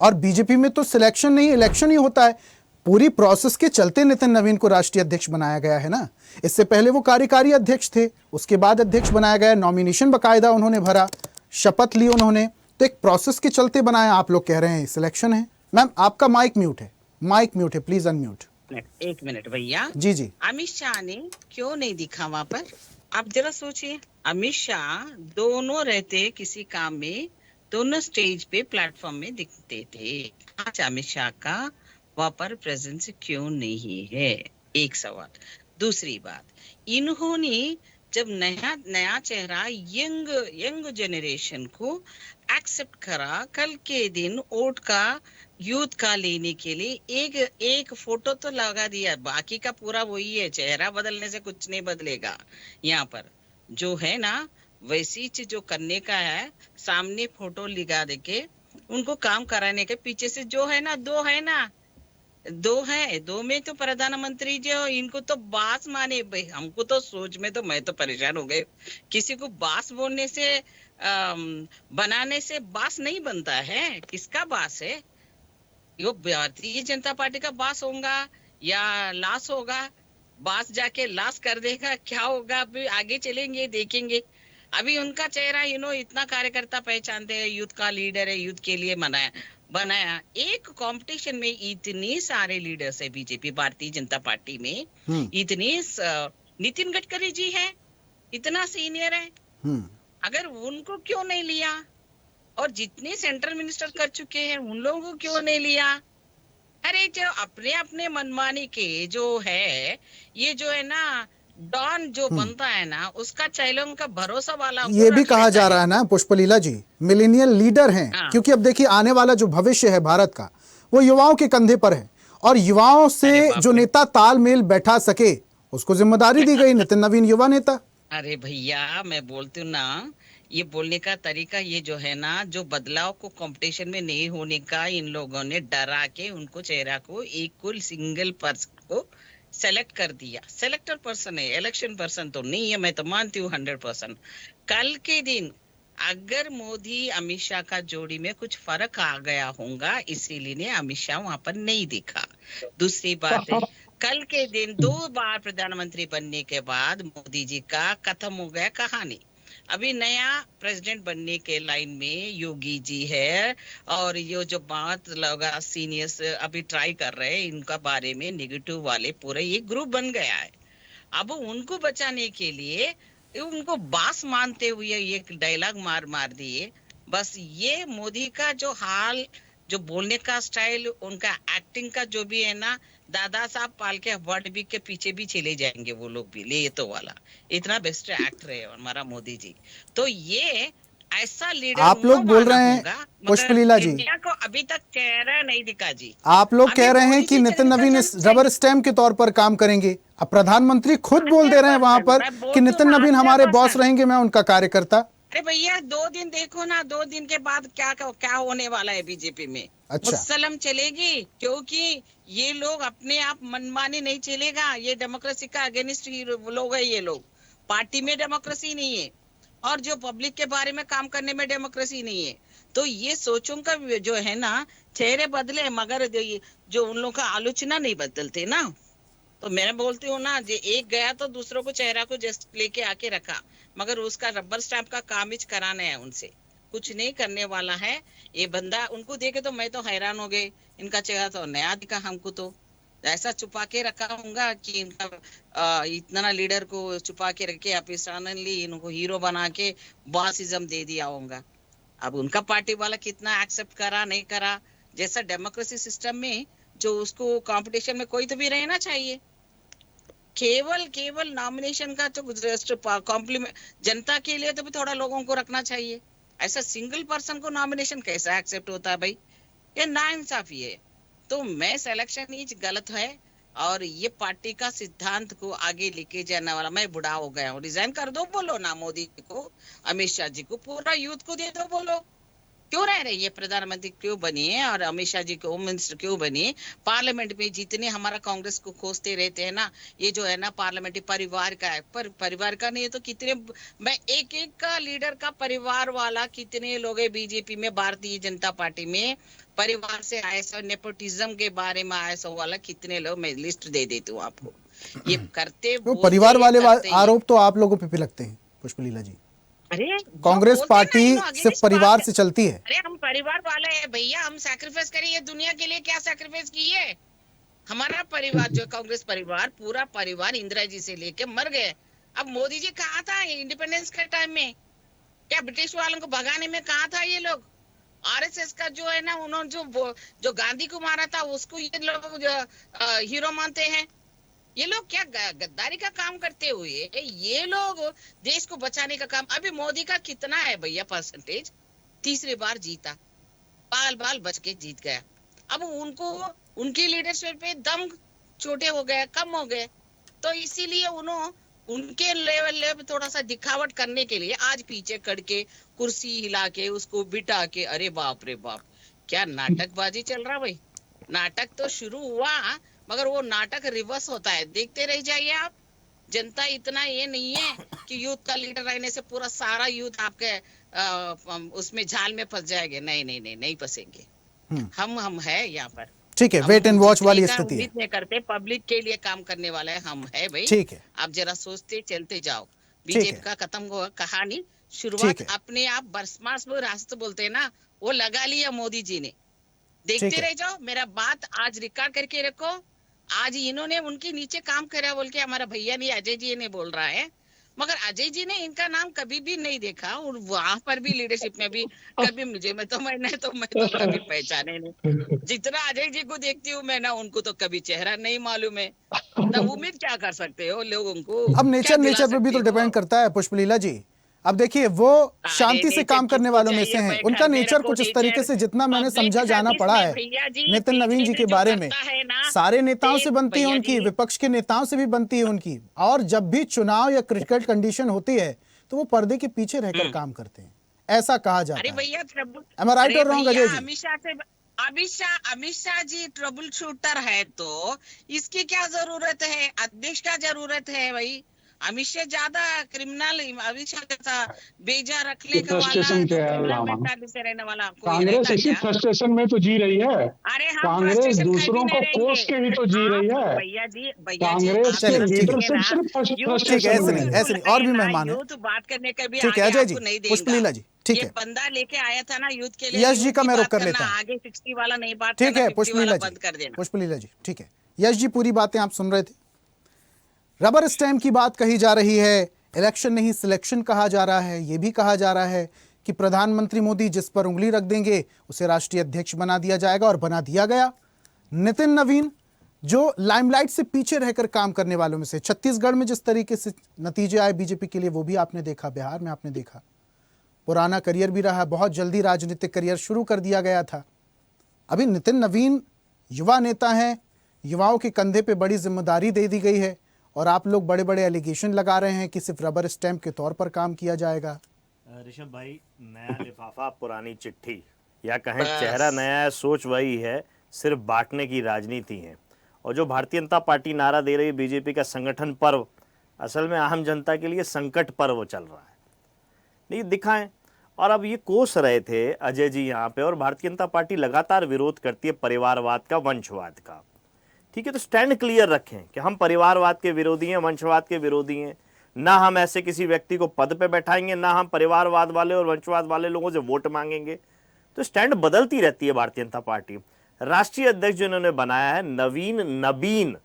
और बीजेपी में तो सिलेक्शन नहीं इलेक्शन ही होता है। पूरी प्रोसेस के चलते नितिन नवीन को राष्ट्रीय अध्यक्ष बनाया गया है ना। इससे पहले वो कार्यकारी अध्यक्ष थे, उसके बाद अध्यक्ष बनाया गया, नॉमिनेशन बाकायदा उन्होंने भरा, शपथ ली उन्होंने, तो एक प्रोसेस के चलते बनाया। आप लोग कह रहे हैं सिलेक्शन है। मैम आपका माइक म्यूट है, प्लीज अनम्यूट। एक मिनट भैया। जी जी। अमित शाह ने क्यों नहीं दिखा वहाँ पर? आप जरा सोचिए, अमित शाह दोनों रहते किसी काम में, दोनों स्टेज पे प्लेटफॉर्म में दिखते थे। आज अमित शाह का वहाँ पर प्रेजेंस क्यों नहीं है? एक सवाल। दूसरी बात, इन्होंने जब नया चेहरा यंग जनरेशन को एक्सेप्ट करा, कल के दिन वोट का यूथ का लेने के लिए एक फोटो तो लगा दिया, बाकी का पूरा वही है। चेहरा बदलने से कुछ नहीं बदलेगा। यहाँ पर जो है ना वैसी चीज जो करने का है, सामने फोटो लगा देके उनको काम कराने के, पीछे से जो है ना दो में तो प्रधानमंत्री जो, इनको तो बास माने भाई। हमको तो सोच में तो मैं तो परेशान हो गए। किसी को बास बोलने से बनाने से बास नहीं बनता है। किसका बास है? यो भारतीय जनता पार्टी का बास होगा या लाश होगा? बास जाके लाश कर देगा, क्या होगा? अभी आगे चलेंगे देखेंगे। अभी उनका चेहरा इतना कार्यकर्ता पहचानते हैं, यूथ का लीडर है, यूथ के लिए बनाया। एक कंपटीशन में इतने सारे लीडर्स है बीजेपी भारतीय जनता पार्टी में, इतने नितिन गडकरी जी है, इतना सीनियर है, अगर उनको क्यों नहीं लिया? और जितने सेंट्रल मिनिस्टर कर चुके हैं उन लोगों को क्यों नहीं लिया? अरे जो अपने अपने मनमानी के जो है, ये जो है ना डॉन जो बनता है ना, उसका चैलों का भरोसा वाला ये भी कहा जा रहा है ना पुष्पलीला जी, मिलेनियल लीडर हैं। क्योंकि अब देखिए आने वाला जो भविष्य है भारत का वो युवाओं के कंधे पर है, और युवाओं से जो नेता तालमेल बैठा सके उसको जिम्मेदारी दी गई, नितिन नवीन युवा नेता। अरे भैया मैं बोलती हूँ ना, ये बोलने का तरीका ये जो है ना, जो बदलाव को कंपटीशन में नहीं होने का इन लोगों ने डरा के उनको चेहरा को एक सिंगल पर्सन को सेलेक्ट कर दिया। सेलेक्टर पर्सन है, इलेक्शन पर्सन तो नहीं है, मैं तो मानती हूँ 100%। कल के दिन अगर मोदी अमित शाह का जोड़ी में कुछ फर्क आ गया होगा, इसीलिए ने अमित शाह वहां पर नहीं दिखा। दूसरी बात है, कल के दिन 2 बार प्रधानमंत्री बनने के बाद मोदी जी का खत्म हो गया कहानी। अभी नया प्रेसिडेंट बनने के लाइन में योगी जी है, और ये जो बात लोग सीनियर्स अभी ट्राई कर रहे हैं इनका बारे में नेगेटिव वाले पूरे एक ग्रुप बन गया है। अब उनको बचाने के लिए उनको बास मानते हुए एक डायलॉग मार दिए। बस ये मोदी का जो हाल, जो बोलने का स्टाइल, उनका एक्टिंग का जो भी है ना, दादा साहब पाल के वर्ड भी के पीछे भी चले जाएंगे वो लोग भी, ले तो वाला इतना बेस्ट एक्टर है हमारा मोदी जी। तो ये ऐसा लीडर आप लोग बोल रहे हैं पुष्पलीला जी, इंडिया को अभी तक चेहरा नहीं दिखा जी। आप लोग कह रहे हैं कि नितिन नवीन इस रबर स्टैम्प के तौर पर काम करेंगे। अब प्रधानमंत्री खुद बोल दे रहे हैं वहां पर कि नितिन नवीन हमारे बॉस रहेंगे, मैं उनका कार्यकर्ता। अरे भैया 2 दिन देखो ना, 2 दिन के बाद क्या होने वाला है बीजेपी में। अच्छा। मुसलम चलेगी, क्योंकि ये लोग अपने आप मनमानी नहीं चलेगा। ये डेमोक्रेसी का अगेंस्ट लोग है, ये लोग पार्टी में डेमोक्रेसी नहीं है, और जो पब्लिक के बारे में काम करने में डेमोक्रेसी नहीं है। तो ये सोचों का जो है ना, चेहरे बदले मगर जो उन लोगों का आलोचना नहीं बदलते ना। तो मैं बोलती हूँ ना, जो एक गया तो दूसरों को चेहरा को जस्ट लेके आके रखा, मगर उसका रबर स्टैम्प का काम ही कराना है, उनसे कुछ नहीं करने वाला है ये बंदा। उनको देखे तो मैं तो हैरान हो गई, इनका चेहरा तो नया दिखा हमको, तो ऐसा छुपा के रखा होगा कि इनका इतना लीडर को छुपा के रखे, अफिसरली इनको हीरो बना के बॉसिज्म दे दिया होगा। अब उनका पार्टी वाला कितना एक्सेप्ट करा नहीं करा, जैसा डेमोक्रेसी सिस्टम में जो उसको कंपटीशन में कोई तो भी रहना चाहिए। केवल नॉमिनेशन का तो कॉम्प्लीमेंट जनता के लिए तो भी थोड़ा लोगों को रखना चाहिए। ऐसा सिंगल पर्सन को नॉमिनेशन कैसा एक्सेप्ट होता है भाई? ये नाइंसाफी है। तो मैं सिलेक्शन ही गलत है, और ये पार्टी का सिद्धांत को आगे लेके जाने वाला। मैं बुढ़ा हो गया हूँ, रिजाइन कर दो बोलो ना मोदी जी को, अमित शाह जी को, पूरा यूथ को दे दो बोलो। क्यों रह रहे, ये प्रधानमंत्री क्यों बनिए और अमित शाह जी को होम मिनिस्टर क्यों बनिए? पार्लियामेंट में जितने हमारा कांग्रेस को खोजते रहते हैं ना, ये जो है ना पार्लियामेंट्री परिवार का है, पर परिवार का नहीं है तो कितने, मैं एक का लीडर का परिवार वाला कितने लोग है बीजेपी में, भारतीय जनता पार्टी में परिवार से आए सो, नेपोटिज्म के बारे में आए सो वाला कितने लोग, मैं लिस्ट दे देती हूँ आपको। ये करते परिवार वाले आरोप तो आप लोगों पे भी लगते हैं पुष्पलीला जी। अरे कांग्रेस पार्टी सिर्फ परिवार से चलती है। अरे हम परिवार वाले हैं भैया, हम सैक्रिफाइस करिए दुनिया के लिए। क्या सैक्रिफाइस किए? हमारा परिवार जो कांग्रेस परिवार, पूरा परिवार इंदिरा जी से लेके मर गए। अब मोदी जी कहाँ था इंडिपेंडेंस के टाइम में? क्या ब्रिटिश वालों को भगाने में कहाँ था ये लोग? आरएसएस का जो है ना, उन्होंने जो गांधी को मारा था उसको ये लोग हीरो मानते हैं। ये लोग क्या गद्दारी का काम करते हुए ये लोग देश को बचाने का काम। अभी मोदी का कितना है भैया परसेंटेज? 3री बार जीता, बाल बच के जीत गया। अब उनको उनकी लीडरशिप पे दम छोटे हो गए, कम हो गए। तो इसीलिए उनके लेवल थोड़ा सा दिखावट करने के लिए आज पीछे करके कुर्सी हिला के उसको बिठा के, अरे बाप रे बाप, क्या नाटकबाजी चल रहा भाई। नाटक तो शुरू हुआ, मगर वो नाटक रिवर्स होता है, देखते रह जाइए आप। जनता इतना ये नहीं है कि यूथ का लीडर रहने से पूरा सारा यूथ आपके उसमें झाल में फंस जाएंगे। नहीं फंसेंगे। हम है यहाँ पर। ठीक है, वेट एंड वॉच वाली स्थिति है। नहीं करते, पब्लिक के लिए काम करने वाले हम है भाई। ठीक है, आप जरा सोचते चलते जाओ। बीजेपी का खत्म हुआ कहानी, शुरुआत अपने आप बरसमास रास्ते बोलते है ना, वो लगा लिया मोदी जी ने। देखते रह जाओ। मेरा बात आज रिकॉर्ड करके रखो। आज इन्होंने उनके नीचे काम करा बोल के हमारा भैया नहीं, अजय जी ने बोल रहा है। मगर अजय जी ने इनका नाम कभी भी नहीं देखा और वहां पर भी लीडरशिप में भी कभी मैं तो कभी पहचाने नहीं। जितना अजय जी को देखती हूँ मैं ना, उनको तो कभी चेहरा नहीं मालूम है। तब उम्मीद क्या कर सकते हो लोगों को? अब नेचर पे भी तो डिपेंड करता है पुष्पलीला जी। अब देखिए वो शांति से काम करने वालों में से हैं, उनका नेचर कुछ इस तरीके से, जितना मैंने समझा जाना पड़ा है नितिन नवीन जी के बारे में, सारे नेताओं से बनती है उनकी, विपक्ष के नेताओं से भी बनती है उनकी, और जब भी चुनाव या क्रिटिकल कंडीशन होती है तो वो पर्दे के पीछे रहकर काम करते हैं, ऐसा कहा जाता है। Am I right or wrong, Ajay ji? Amit Shah ji trouble shooter है तो इसकी क्या जरूरत है? अध्यक्ष का जरूरत है भाई। अमित शाह ज्यादा क्रिमिनल, अमित शाह जैसा बेजा रखने का रहने वाला कांग्रेस इसी फ्रस्ट्रेशन में तो जी रही है। अरे कांग्रेस दूसरों को कोस के ही तो जी रही है। भैया जी कांग्रेस के लीडरशिप सिर्फ फ्रस्ट्रेशन में है। ऐसे नहीं, और भी मेहमान है, तो बात करने का भी ठीक है अजय जी, पुष्पलीला जी, ठीक है। बंदा लेके आया था ना यूथ के लिए, यश जी का मैं रोक कर लेता हूँ, आगे 60 वाला नहीं बात, ठीक है पुष्पलीला बंद कर देना। पुष्पलीला जी, ठीक है। यश जी पूरी बातें आप सुन रहे थे। रबर स्टैम्प की बात कही जा रही है, इलेक्शन नहीं सिलेक्शन कहा जा रहा है, यह भी कहा जा रहा है कि प्रधानमंत्री मोदी जिस पर उंगली रख देंगे उसे राष्ट्रीय अध्यक्ष बना दिया जाएगा, और बना दिया गया। नितिन नवीन जो लाइमलाइट से पीछे रहकर काम करने वालों में से, छत्तीसगढ़ में जिस तरीके से नतीजे आए बीजेपी के लिए वो भी आपने देखा, बिहार में आपने देखा, पुराना करियर भी रहा, बहुत जल्दी राजनीतिक करियर शुरू कर दिया गया था। अभी नितिन नवीन युवा नेता हैं, युवाओं के कंधे पे बड़ी जिम्मेदारी दे दी गई है, और आप लोग बड़े बड़े एलिगेशन लगा रहे हैं कि सिर्फ रबर स्टैम्प के तौर पर काम किया जाएगा। ऋषभ भाई, नया लिफाफा पुरानी चिट्ठी, या कहें चेहरा नया है, सोच वही है, सिर्फ बांटने की राजनीति है। और जो भारतीय जनता पार्टी नारा दे रही है बीजेपी का संगठन पर्व, असल में आम जनता के लिए संकट पर्व चल रहा है। नहीं दिखाएं। और अब ये कोस रहे थे अजय जी यहाँ पे, और भारतीय जनता पार्टी लगातार विरोध करती है परिवारवाद का, वंशवाद का। ठीक है, तो स्टैंड क्लियर रखें कि हम परिवारवाद के विरोधी हैं, वंशवाद के विरोधी हैं। ना हम ऐसे किसी व्यक्ति को पद पे बैठाएंगे, ना हम परिवारवाद वाले और वंशवाद वाले लोगों से वोट मांगेंगे। तो स्टैंड बदलती रहती है भारतीय जनता पार्टी। राष्ट्रीय अध्यक्ष जो इन्होंने बनाया है नवीन नबीन,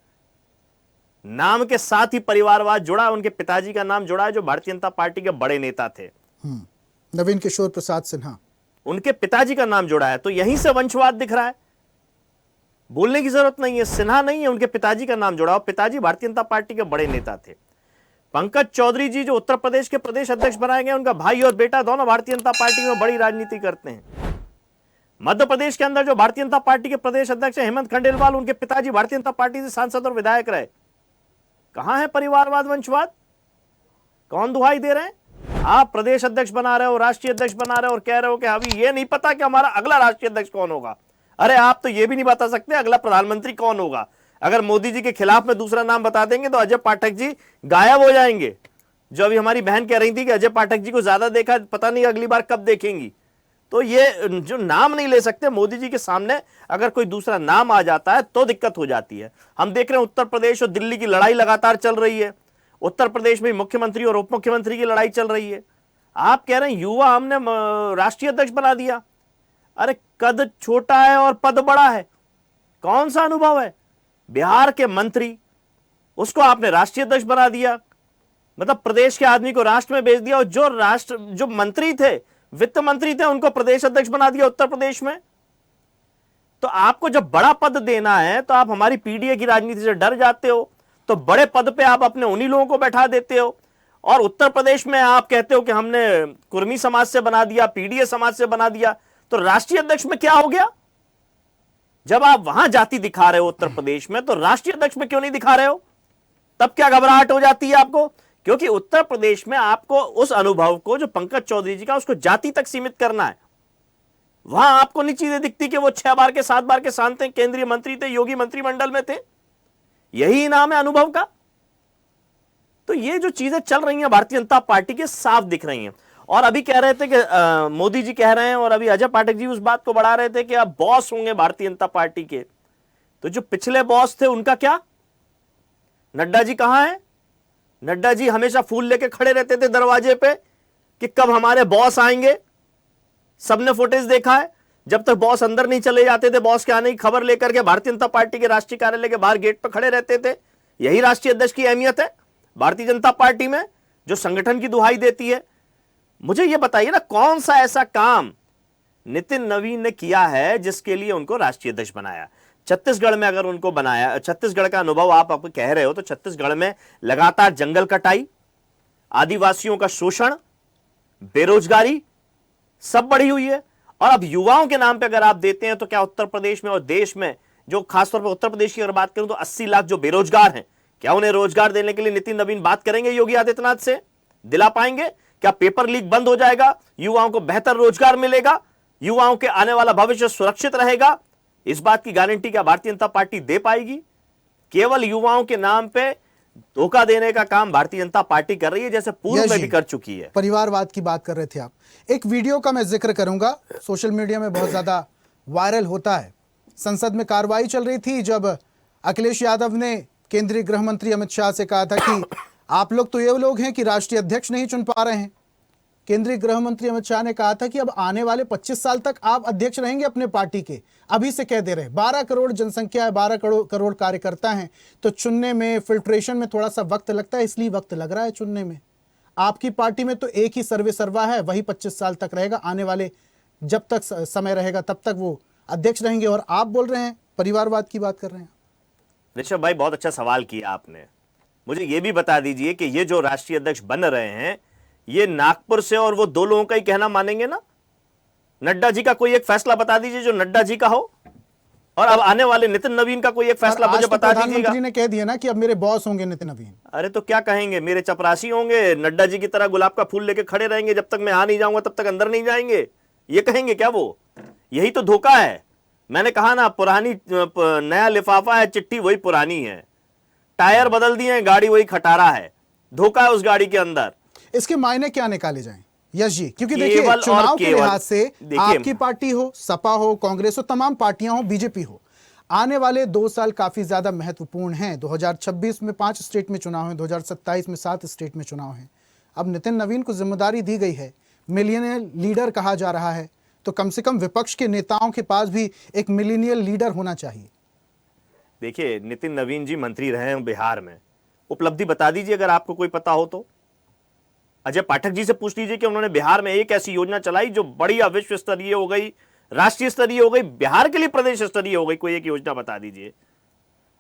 नाम के साथ ही परिवारवाद जुड़ा है, उनके पिताजी का नाम जुड़ा है जो भारतीय जनता पार्टी के बड़े नेता थे, नवीन किशोर प्रसाद सिन्हा, उनके पिताजी का नाम जुड़ा है। तो यहीं से वंशवाद दिख रहा है, बोलने की जरूरत नहीं है, सिन्हा नहीं है, उनके पिताजी का नाम जुड़ा, और पिताजी भारतीय जनता पार्टी के बड़े नेता थे। पंकज चौधरी जी जो उत्तर प्रदेश के प्रदेश अध्यक्ष बनाए गए, उनका भाई और बेटा दोनों भारतीय जनता पार्टी में बड़ी राजनीति करते हैं। मध्य प्रदेश के अंदर जो भारतीय जनता पार्टी के प्रदेश अध्यक्ष हेमंत खंडेलवाल, उनके पिताजी भारतीय जनता पार्टी से सांसद और विधायक रहे। कहां है परिवारवाद, वंशवाद? कौन दुहाई दे रहे हैं? आप प्रदेश अध्यक्ष बना रहे हो, राष्ट्रीय अध्यक्ष बना रहे हो, और कह रहे हो कि अभी ये नहीं पता कि हमारा अगला राष्ट्रीय अध्यक्ष कौन होगा। अरे आप तो ये भी नहीं बता सकते अगला प्रधानमंत्री कौन होगा। अगर मोदी जी के खिलाफ में दूसरा नाम बता देंगे तो अजय पाठक जी गायब हो जाएंगे। जो अभी हमारी बहन कह रही थी कि अजय पाठक जी को ज्यादा देखा, पता नहीं अगली बार कब देखेंगी। तो ये जो नाम नहीं ले सकते मोदी जी के सामने, अगर कोई दूसरा नाम आ जाता है तो दिक्कत हो जाती है। हम देख रहे हैं उत्तर प्रदेश और दिल्ली की लड़ाई लगातार चल रही है। उत्तर प्रदेश में मुख्यमंत्री और उप मुख्यमंत्री की लड़ाई चल रही है। आप कह रहे हैं युवा हमने राष्ट्रीय अध्यक्ष बना दिया। अरे कद छोटा है और पद बड़ा है, कौन सा अनुभव है? बिहार के मंत्री, उसको आपने राष्ट्रीय अध्यक्ष बना दिया, मतलब प्रदेश के आदमी को राष्ट्र में भेज दिया, और जो मंत्री थे, वित्त मंत्री थे, उनको प्रदेश अध्यक्ष बना दिया उत्तर प्रदेश में। तो आपको जब बड़ा पद देना है तो आप हमारी पीडीए की राजनीति से डर जाते हो, तो बड़े पद पे आप अपने उन्हीं लोगों को बैठा देते हो। और उत्तर प्रदेश में आप कहते हो कि हमने कुर्मी समाज से बना दिया, पीडीए समाज से बना दिया, तो राष्ट्रीय अध्यक्ष में क्या हो गया? जब आप वहां जाति दिखा रहे हो उत्तर प्रदेश में, तो राष्ट्रीय अध्यक्ष में क्यों नहीं दिखा रहे हो? तब क्या घबराहट हो जाती है आपको? क्योंकि उत्तर प्रदेश में आपको उस अनुभव को जो पंकज चौधरी जी का, उसको जाति तक सीमित करना है। वहां आपको नहीं चीजें दिखती कि वो 6 बार के 7 बार के सांसद थे, केंद्रीय मंत्री थे, योगी मंत्रिमंडल में थे। यही नाम है अनुभव का। तो ये जो चीजें चल रही हैं भारतीय जनता पार्टी के, साफ दिख रही हैं। और अभी कह रहे थे कि मोदी जी कह रहे हैं, और अभी अजय पाठक जी उस बात को बढ़ा रहे थे कि अब बॉस होंगे भारतीय जनता पार्टी के। तो जो पिछले बॉस थे उनका क्या? नड्डा जी कहां है? नड्डा जी हमेशा फूल लेके खड़े रहते थे दरवाजे पे कि कब हमारे बॉस आएंगे। सबने फुटेज देखा है, जब तक बॉस अंदर नहीं चले जाते थे, बॉस के आने की खबर लेकर के भारतीय जनता पार्टी के राष्ट्रीय कार्यालय के बाहर गेट पर खड़े रहते थे। यही राष्ट्रीय अध्यक्ष की अहमियत है भारतीय जनता पार्टी में। जो संगठन की दुहाई देती है। मुझे यह बताइए ना, कौन सा ऐसा काम नितिन नवीन ने किया है जिसके लिए उनको राष्ट्रीय अध्यक्ष बनाया? छत्तीसगढ़ में अगर उनको बनाया, छत्तीसगढ़ का अनुभव आप कह रहे हो, तो छत्तीसगढ़ में लगातार जंगल कटाई, आदिवासियों का शोषण, बेरोजगारी सब बढ़ी हुई है। और अब युवाओं के नाम पे अगर आप देते हैं तो क्या उत्तर प्रदेश में और देश में, जो खासतौर पर उत्तर प्रदेश की अगर बात करूं तो 80 लाख जो बेरोजगार हैं, क्या उन्हें रोजगार देने के लिए नितिन नवीन बात करेंगे योगी आदित्यनाथ से? दिला पाएंगे? क्या पेपर लीक बंद हो जाएगा? युवाओं को बेहतर रोजगार मिलेगा? युवाओं के आने वाला भविष्य सुरक्षित रहेगा? इस बात की गारंटी क्या भारतीय जनता पार्टी दे पाएगी? केवल युवाओं के नाम पे धोखा देने का काम भारतीय जनता पार्टी कर रही है, जैसे पूर्व में भी कर चुकी है। परिवारवाद की बात कर रहे थे आप। एक वीडियो का मैं जिक्र करूंगा, सोशल मीडिया में बहुत ज्यादा वायरल होता है। संसद में कार्रवाई चल रही थी जब अखिलेश यादव ने केंद्रीय गृह मंत्री अमित शाह से कहा था कि आप लोग तो ये लोग हैं कि राष्ट्रीय अध्यक्ष नहीं चुन पा रहे हैं। केंद्रीय गृह मंत्री अमित शाह ने कहा था कि अब आने वाले 25 साल तक आप अध्यक्ष रहेंगे अपने पार्टी के। अभी से कह दे रहे हैं 12 करोड़ जनसंख्या है, 12 करोड़ कार्यकर्ता हैं, तो चुनने में, फिल्ट्रेशन में थोड़ा सा वक्त लगता है, इसलिए वक्त लग रहा है चुनने में। आपकी पार्टी में तो एक ही सर्वे सर्वा है, वही 25 साल तक रहेगा। आने वाले जब तक समय रहेगा तब तक वो अध्यक्ष रहेंगे। और आप बोल रहे हैं परिवारवाद की बात कर रहे हैं। ऋषभ भाई, बहुत अच्छा सवाल किया आपने। मुझे ये भी बता दीजिए कि ये जो राष्ट्रीय अध्यक्ष बन रहे हैं, ये नागपुर से और वो 2 लोगों का ही कहना मानेंगे ना? नड्डा जी का कोई एक फैसला बता दीजिए जो नड्डा जी का हो, और अब आने वाले नितिन नवीन का कोई एक फैसला मुझे बता दीजिएगा। प्रधानमंत्री ने कह दिया ना कि अब मेरे बॉस होंगे नितिन नवीन। अरे तो क्या कहेंगे? मेरे चपरासी होंगे, नड्डा जी की तरह गुलाब का फूल लेके खड़े रहेंगे, जब तक मैं आ नहीं जाऊंगा तब तक अंदर नहीं जाएंगे, ये कहेंगे क्या वो? यही तो धोखा है। मैंने कहा ना, पुरानी नया लिफाफा है, चिट्ठी वही पुरानी है, टायर बदल दिए हैं, गाड़ी वही खटारा है, धोखा है उस गाड़ी के अंदर। इसके मायने क्या निकाले जाएं यश जी? क्योंकि देखिए, चुनाव के लिहाज से आपकी पार्टी हो, सपा हो, कांग्रेस हो, तमाम पार्टियां हो, बीजेपी हो, आने वाले 2 साल काफी ज्यादा महत्वपूर्ण हैं। 2026 में 5 स्टेट में चुनाव है, 2027 में 7 स्टेट में चुनाव है। अब नितिन नवीन को जिम्मेदारी दी गई है, मिलियनियल लीडर कहा जा रहा है, तो कम से कम विपक्ष के नेताओं के पास भी एक मिलियनियल लीडर होना चाहिए। देखिए, नितिन नवीन जी मंत्री रहे हैं बिहार में, उपलब्धि बता दीजिए अगर आपको कोई पता हो तो। अजय पाठक जी से पूछ लीजिए कि उन्होंने बिहार में एक ऐसी योजना चलाई जो बढ़िया विश्व स्तरीय हो गई, राष्ट्रीय स्तरीय हो गई, बिहार के लिए प्रदेश स्तरीय हो गई। कोई एक योजना बता दीजिए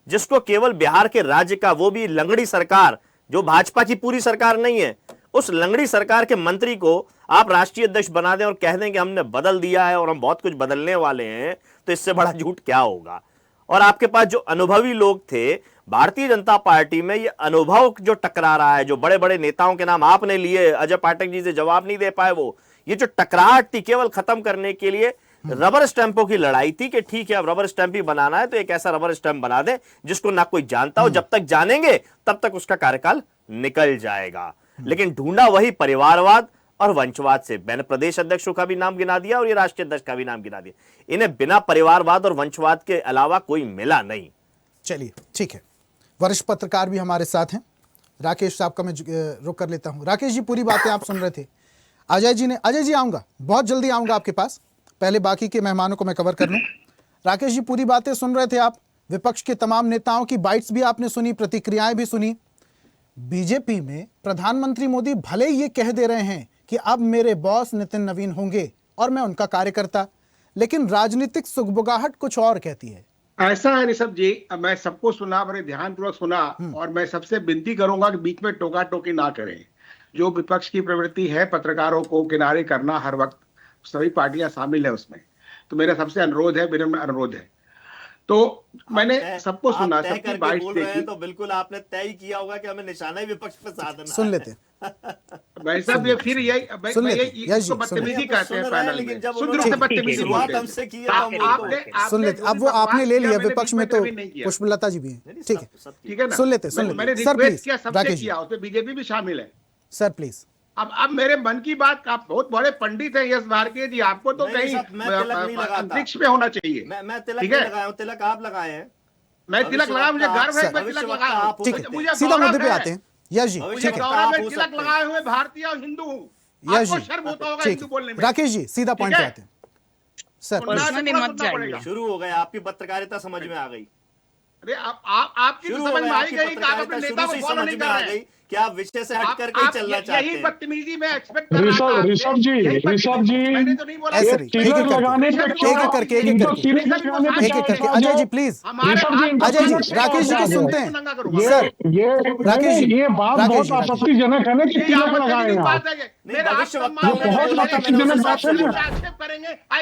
जिसको केवल बिहार के राज्य का, वो भी लंगड़ी सरकार जो भाजपा की पूरी सरकार नहीं है, उस लंगड़ी सरकार के मंत्री को आप राष्ट्रीय अध्यक्ष बना दें और कह दें कि हमने बदल दिया है और हम बहुत कुछ बदलने वाले हैं। तो इससे बड़ा झूठ क्या होगा? और आपके पास जो अनुभवी लोग थे भारतीय जनता पार्टी में, ये अनुभव जो टकरा रहा है, जो बड़े बड़े नेताओं के नाम आपने लिए, अजय पाठक जी से जवाब नहीं दे पाए, वो ये जो टकराहट थी केवल खत्म करने के लिए रबर स्टैंपों की लड़ाई थी कि ठीक है अब रबर स्टैंप ही बनाना है तो एक ऐसा रबर स्टैंप बना दे जिसको ना कोई जानता हो, जब तक जानेंगे तब तक उसका कार्यकाल निकल जाएगा। लेकिन ढूंढा वही परिवारवाद और वंशवाद से। मैंने प्रदेश अध्यक्षों का भी नाम गिना दिया और ये राष्ट्रीय अध्यक्ष का भी नाम गिना दिया। इन्हें बिना परिवारवाद और वंशवाद के अलावा कोई मिला नहीं। चलिए ठीक है, वरिष्ठ पत्रकार भी हमारे साथ हैं, राकेश साहब का मैं रुक कर लेता हूं। राकेश जी, पूरी बातें आप सुन रहे थे। अजय जी आऊंगा, बहुत जल्दी आऊंगा आपके पास, पहले बाकी के मेहमानों को मैं कवर कर लूं। राकेश जी, पूरी बातें सुन रहे थे आप, विपक्ष के तमाम नेताओं की बाइट्स भी आपने सुनी, प्रतिक्रियाएं भी सुनी। बीजेपी में प्रधानमंत्री मोदी भले ही ये कह दे रहे हैं कि अब मेरे बॉस नितिन नवीन होंगे और मैं उनका कार्यकर्ता, लेकिन राजनीतिक सुगबुगाहट कुछ और कहती है। ऐसा है ऋषभ जी, मैं सबको सुना, बड़े ध्यानपूर्वक सुना, और मैं सबसे विनती करूंगा कि बीच में टोका टोकी ना करें। जो विपक्ष की प्रवृत्ति है पत्रकारों को किनारे करना हर वक्त, सभी पार्टियां शामिल है उसमें, तो मेरा सबसे अनुरोध है, विनम्र अनुरोध है। तो मैंने सबको सुना, सबकी बाइट देखी, तो बिल्कुल आपने तय किया होगा कि हमें निशाना ही विपक्ष पे साधना। सुन लेते भाई साहब, ये फिर यही इसको बदतमीजी कहते हैं पैनल में, शुद्ध रूप से बदतमीजी बोलते हैं। सुन लेते, अब वो आपने ले लिया, विपक्ष में तो पुष्पलता जी भी हैं, ठीक है, ठीक है ना, सुन लेते। मैंने रिक्वेस्ट किया, सबसे किया, उसमें बीजेपी भी शामिल है। Sir please. अब मेरे मन की बात, आप बहुत बड़े पंडित हैं यश भारतीय जी, आपको तो कहीं अंतरिक्ष में होना चाहिए। मैं तिलक नहीं लगाया हूं, तिलक आप लगाए हैं। मैं तिलक लगा, मुझे गर्व है, मैं तिलक लगाया। ठीक है, सीधा मुद्दे पे आते हैं। यश जी, मुझे गौरव है, तिलक लगाए हुए भारतीय और हिंदू हूँ। यश जी, शर्म होता होगा हिंदू बोलने में। राकेश जी, सीधा पॉइंट पे आते हैं। सर शुरू हो गया, आपकी पत्रकारिता समझ में आ गई। अरे आपकी समझ में आई गई, आप अपने नेता को फॉलो नहीं कर रहे हैं। क्या विषय से हट करके ही चलना चाहते यही हैं? बदतमीजी मैं एक्सपेक्ट कर रहा था। ऋषभ जी मैंने तो नहीं बोला ऐसे ये नहीं, तिलक लगाने पे एक एक करके एक एक करके तिलक लगाने पे एक एक करके अजय जी प्लीज, अजय जी राकेश जी को सुनते हैं सर। राकेश जी, ये बात राकेश बहुत जी, राकेश जी। आपत्तिजनक है ना कि तिलक लगाए आप। नहीं, भविष्यवक्ता ये बहुत आपत्तिजनक बात है ना।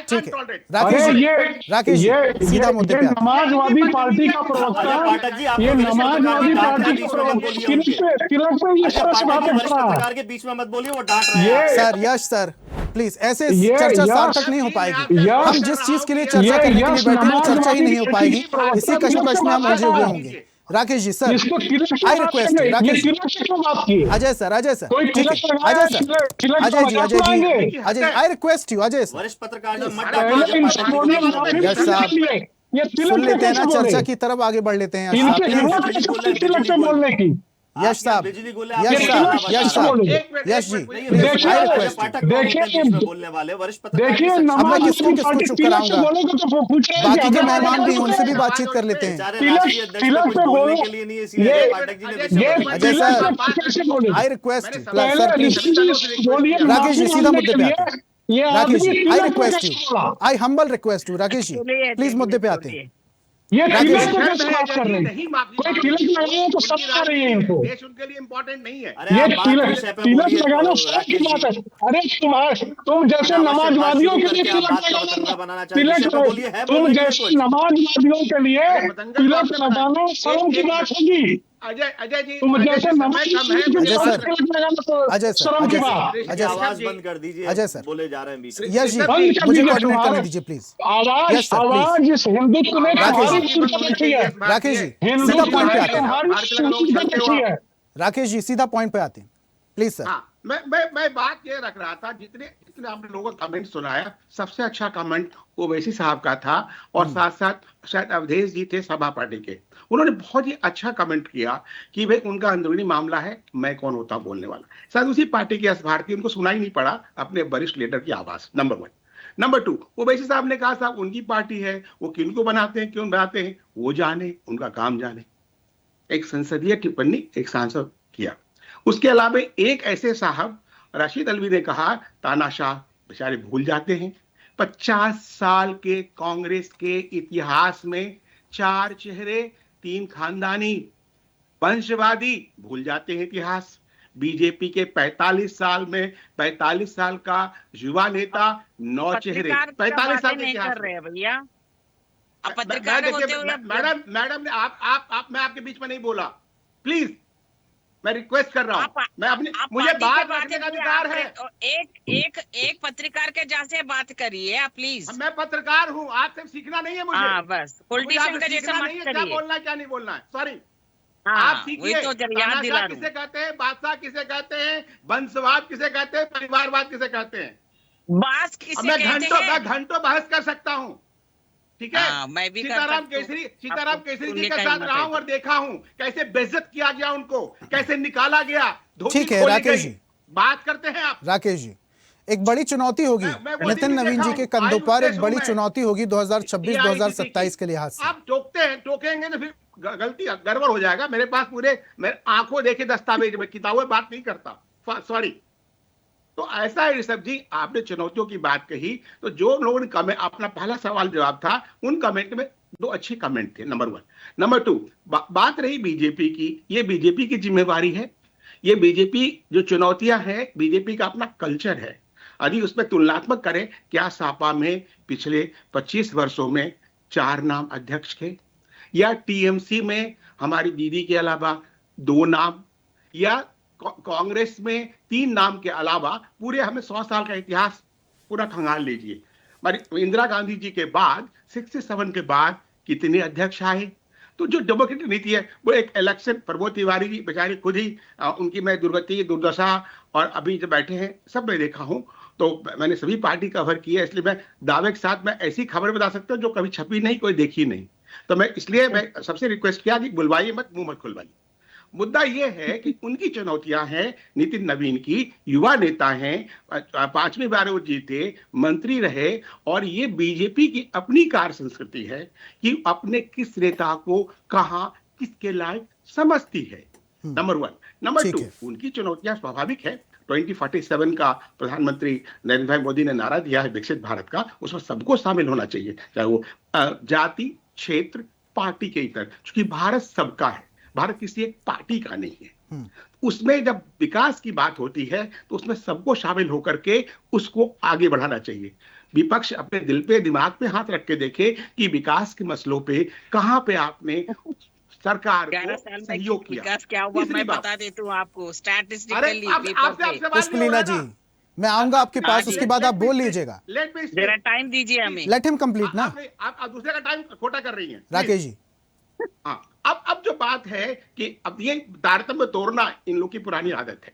ठीक है राकेश अरे जी, राकेश जी सीधा मुद्दे पे आते हैं। समाजवादी पार्टी का प्रवक्ता, ये समाजवादी पार्टी का प्रवक्ता तिलक पे ये सच बात है। पत्रकार के बीच में मत बोलिए, वो डांट रहे हैं। सर यश सर प्लीज, ऐसे ये चर्चा यश- सार्थक नहीं हो पाएगी। यश- हम जिस चीज के लिए चर्चा ये करने के लिए यश बैठे हैं वो चर्चा ही समाजवादी नहीं हो पाएगी। पार्टी इसी कश्मकश में हम उलझे हुए होंगे। राकेश जी सर, इसको तिलक से आई बात रिक्वेस्ट करने, राकेश ये जी, तिलक से क्यों बात की? अजय सर, अजय सर, कोई ठीक तिलक है लगाया, अजय सर, तिलक अजय जी, लगा अजय जी, लाएंगे। Ajay ji, I request you Ajay sir. वरिष्ठ पत्रकार जी, मत पहले डांटिए इनसे पार्टी बोलिए, को। फिर यश तिलक साहब, लिए। ये तिलक सुन पे लेते हैं ना, कैसे बोले? चर्चा की तरफ आगे बढ़ लेते हैं। इनके प्लीज हिम्मत कैसे होती तिलक से बोलने की? यश साहब, बिजली गोले यश आपके साहब, खिलाफ यश बता साहब, रहे यश जी हैं। प्लीज देखिए- आई रिक्वेस्ट। पाठक देखिए- कौन है बीच में बोलने वाले? वरिष्ठ पत्रकार देखिए की अब मैं किसको नमाज किसको चुप तिलक से कराऊंगा? बोलेंगे तो पूछ रहे हैं बाकी कि के हमें मेहमान भी हैं, बोले। उनसे भी बातचीत कर लेते हैं। बेचारे तिलक- राष्ट्रीय अध्यक्ष तिलक को कुछ पे बोलने बोलो। के लिए नहीं है, इसलिए ये- अजय पाठक जी ने विषय ये बदल अजय दिया। सर, तिलक पे कैसे बोले? आई रिक्वेस्ट सर पहले प्लीज। ऋषि बोलिए, राकेश जी माफी सीधा मांगने मुद्दे के पे लिए आते हैं। ये राकेश जी आदमी आई तिलक पे रिक्वेस्ट कैसे यू, बोला? I humble request you Rakesh ji please मुद्दे पे आते हैं। ये राकेश तिलक जी, पे कैसे बात कर रहे हैं? कोई तिलक लगाए हैं तो सब आ रही है इनको। देश उनके लिए इम्पोर्टेंट नहीं है। अरे ये आप बात तिलक विषय पे तिलक बोलिए, लगाना तो सब की राकेश बात है। जी। अरे तुम जैसे अनावश्यक बात नमाजवादियों शुरू के लिए करके आप तिलक बात का बतंगड़ बनाना लगाना, चाहते हैं। तिलक विषय पे बोलिए, है तुम बोलने के लिए जैसे कुछ? नमाजवादियों के लिए तिलक लगाना शर्म की बात होगी। अजय जी, तुम जैसे समय कम है, अजय सर, तिलक लगाना तो अजय सर, शर्म की अजय बात। सर, देखिए, अजय आवाज सर, बंद कर दीजिए, अजय सर। बोले जा रहे हैं बीच में। यश जी बंद कर मुझे दीजिए कोऑर्डिनेट करने तुम्हारा। दीजिए प्लीज। आवाज यस सर, आवाज इस हिंदुत्व ने राकेश तुम्हारी जी, सुन कर रखी है। राकेश जी सीधा हिंदुत्व पॉइंट पे ने आते हैं। तुम्हारी सुन कर रखी है। राकेश जी सीधा पॉइंट पे आते हैं प्लीज सर। हाँ, मैं बात ये रख रहा था, जितने आपने लोगों का कमेंट सुनाया, सबसे अच्छा कमेंट ओवैसी साहब का था, और साथ साथ शायद अवधेश जी थे सभा पार्टी के, उन्होंने बहुत ही अच्छा कमेंट किया कि भाई उनका अंदरूनी मामला है, मैं कौन होता बोलने वाला। शायद उसी पार्टी के भारती, उनको सुनाई नहीं पड़ा अपने वरिष्ठ लीडर की आवाज। नंबर 1। नंबर 2, ओवैसी साहब ने कहा साहब उनकी पार्टी है, वो किनको बनाते हैं, क्यों बनाते हैं, वो जाने, उनका काम जाने। एक संसदीय टिप्पणी एक सांसद किया। उसके अलावा एक ऐसे साहब राशिद अलवी ने कहा, तानाशाह बेचारे भूल जाते हैं, 50 साल के कांग्रेस के इतिहास में 4 चेहरे, 3 खानदानी, वंशवादी, भूल जाते हैं इतिहास। बीजेपी के 45 साल में 45 साल का युवा नेता, 9 चेहरे, 45 साल के नहीं इतिहास कर रहे हैं भैया। आप मैं- पत्रकार मैं- होते देखिए, हुए मैडम ने आप मैं आपके बीच में नहीं बोला, प्लीज मैं रिक्वेस्ट कर रहा हूँ, मैं अपनी, मुझे बात रखने का अधिकार है। एक पत्रकार के जैसे बात करिए आप प्लीज। मैं पत्रकार हूँ, आपसे सीखना नहीं है मुझे। हाँ बस, पॉलिटिशियन मुझे का आपसे जैसा सीखना मत नहीं है, क्या करिए। बोलना है क्या नहीं बोलना है, सॉरी। हाँ, आप वही सीखिए, तो जरा याद दिला तानाशाह दूं। किसे कहते हैं, बादशाह किसे कहते हैं, वंशवाद किसे कहते हैं, परिवारवाद किसे कहते हैं। बास अब किसे मैं कहते हैं? मैं घंटों बहस कर सकता हूँ, ठीक है। हाँ, मैं भी कर सीताराम सकती हूँ। सीताराम केसरी जी सुनने के का साथ हिम्मत रहा है हूँ और देखा हूँ कैसे बेइज्जत किया गया उनको, कैसे निकाला गया, धोती ठीक है खोली राकेश गई। जी, बात करते हैं आप। राकेश जी एक बड़ी चुनौती होगी मैं वो नितिन दिन भी नवीन जी देखा के हूं, कंधों पर, एक आयु बड़ी से हूं चुनौती होगी 2026-2027 के लिहाज से। आप टोकते हैं, टोकेंगे तो फिर गलती गड़बड़ हो जाएगा। मेरे पास पूरे मेरे आंखों देखे दस्तावेज में, किताबों बात नहीं करता, सॉरी। तो ऐसा है ऋषभ जी, आपने चुनौतियों की बात कही, तो जो लोगों ने कमेंट, अपना पहला सवाल जवाब था, उन कमेंट में 2 अच्छे कमेंट थे, नंबर 1। नंबर 2, बात रही बीजेपी की, ये बीजेपी की जिम्मेवारी है। ये बीजेपी जो चुनौतियां हैं, बीजेपी का अपना कल्चर है। यदि उसमें तुलनात्मक करें, क्या सापा में पिछले 25 वर्षों में 4 नाम अध्यक्ष थे, या टीएमसी में हमारी दीदी के अलावा 2 नाम, या कांग्रेस में 3 नाम के अलावा पूरे हमें 100 साल का इतिहास पूरा खंगाल लीजिए। हमारी इंदिरा गांधी जी के बाद 67 के बाद कितने अध्यक्ष आए। तो जो डेमोक्रेटिक नीति है वो एक इलेक्शन, प्रमोद तिवारी जी बेचारे खुद ही उनकी मैं दुर्गति, दुर्दशा, और अभी जो बैठे हैं सब मैं देखा हूं, तो मैंने सभी पार्टी कवर की है, इसलिए मैं दावे के साथ मैं ऐसी खबर बता सकता हूं जो कभी छपी नहीं, कोई देखी नहीं। तो मैं इसलिए मैं सबसे रिक्वेस्ट किया कि बुलवाइए मत, मुंह मत खुलवाइए। मुद्दा यह है कि उनकी चुनौतियां हैं, नितिन नवीन की, युवा नेता हैं, 5वीं बार वो जीते, मंत्री रहे, और ये बीजेपी की अपनी कार्य संस्कृति है कि अपने किस नेता को कहां किसके लायक समझती है। नंबर 1। नंबर 2, उनकी चुनौतियां स्वाभाविक है। 2047 का प्रधानमंत्री नरेंद्र भाई मोदी ने नारा दिया है विकसित भारत का, उसमें सबको शामिल होना चाहिए, चाहे वो जाति, क्षेत्र, पार्टी के इतर, क्योंकि भारत सबका है, भारत किसी एक पार्टी का नहीं है। उसमें जब विकास की बात होती है तो उसमें सबको शामिल होकर के उसको आगे बढ़ाना चाहिए। विपक्ष अपने दिल पे, दिमाग पे हाथ रख के देखे कि विकास के मसलों पे कहां पे आपने सरकार को सहयोग किया। विकास क्या हुआ मैं बता देती हूँ आपको स्टैटिस्टिकली। पुष्पलीला जी, मैं आऊंगा आपके पास, उसके बाद आप बोल लीजिएगा। जरा टाइम दीजिए हमें। लेट हिम कंप्लीट ना। आप दूसरे का टाइम खोटा कर रही हैं राकेश जी। हाँ, अब जो बात है कि अब ये तारतम्य तोड़ना इन लोग की पुरानी आदत है,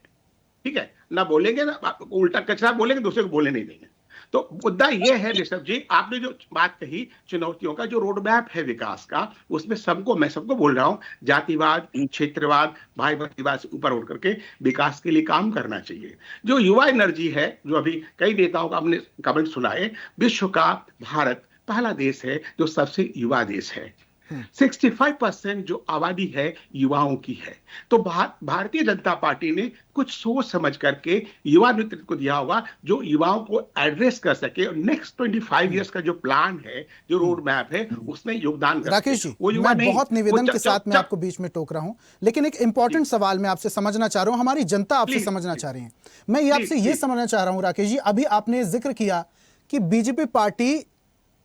ठीक है ना, बोलेंगे ना उल्टा कचरा बोलेंगे, दूसरे को बोलने नहीं देंगे। तो मुद्दा ये है ऋषभ जी, आपने जो बात कही चुनौतियों का जो रोड मैप है विकास का, उसमें सबको, मैं सबको बोल रहा हूं, जातिवाद, क्षेत्रवाद, भाई भतीवाद से ऊपर उठ करके विकास के लिए काम करना चाहिए। जो युवा एनर्जी है, जो अभी कई नेताओं का हमने कमेंट सुनाए, विश्व का भारत पहला देश है जो सबसे युवा देश है। 65% जो आबादी है युवाओं की है। तो भारतीय जनता पार्टी ने कुछ सोच समझ करके युवा नेतृत्व को दिया होगा जो युवाओं को एड्रेस कर सके, और नेक्स्ट 25 इयर्स का जो प्लान है, जो रोड मैप है, उसमें योगदान कर राकेश जी, मैं बहुत निवेदन के साथ मैं आपको बीच में टोक रहा हूं, लेकिन एक इंपॉर्टेंट सवाल मैं आपसे समझना चाह रहा हूं, हमारी जनता आपसे समझना चाह रही है। मैं ये आपसे ये समझना चाह रहा हूं राकेश जी, अभी आपने जिक्र किया कि बीजेपी पार्टी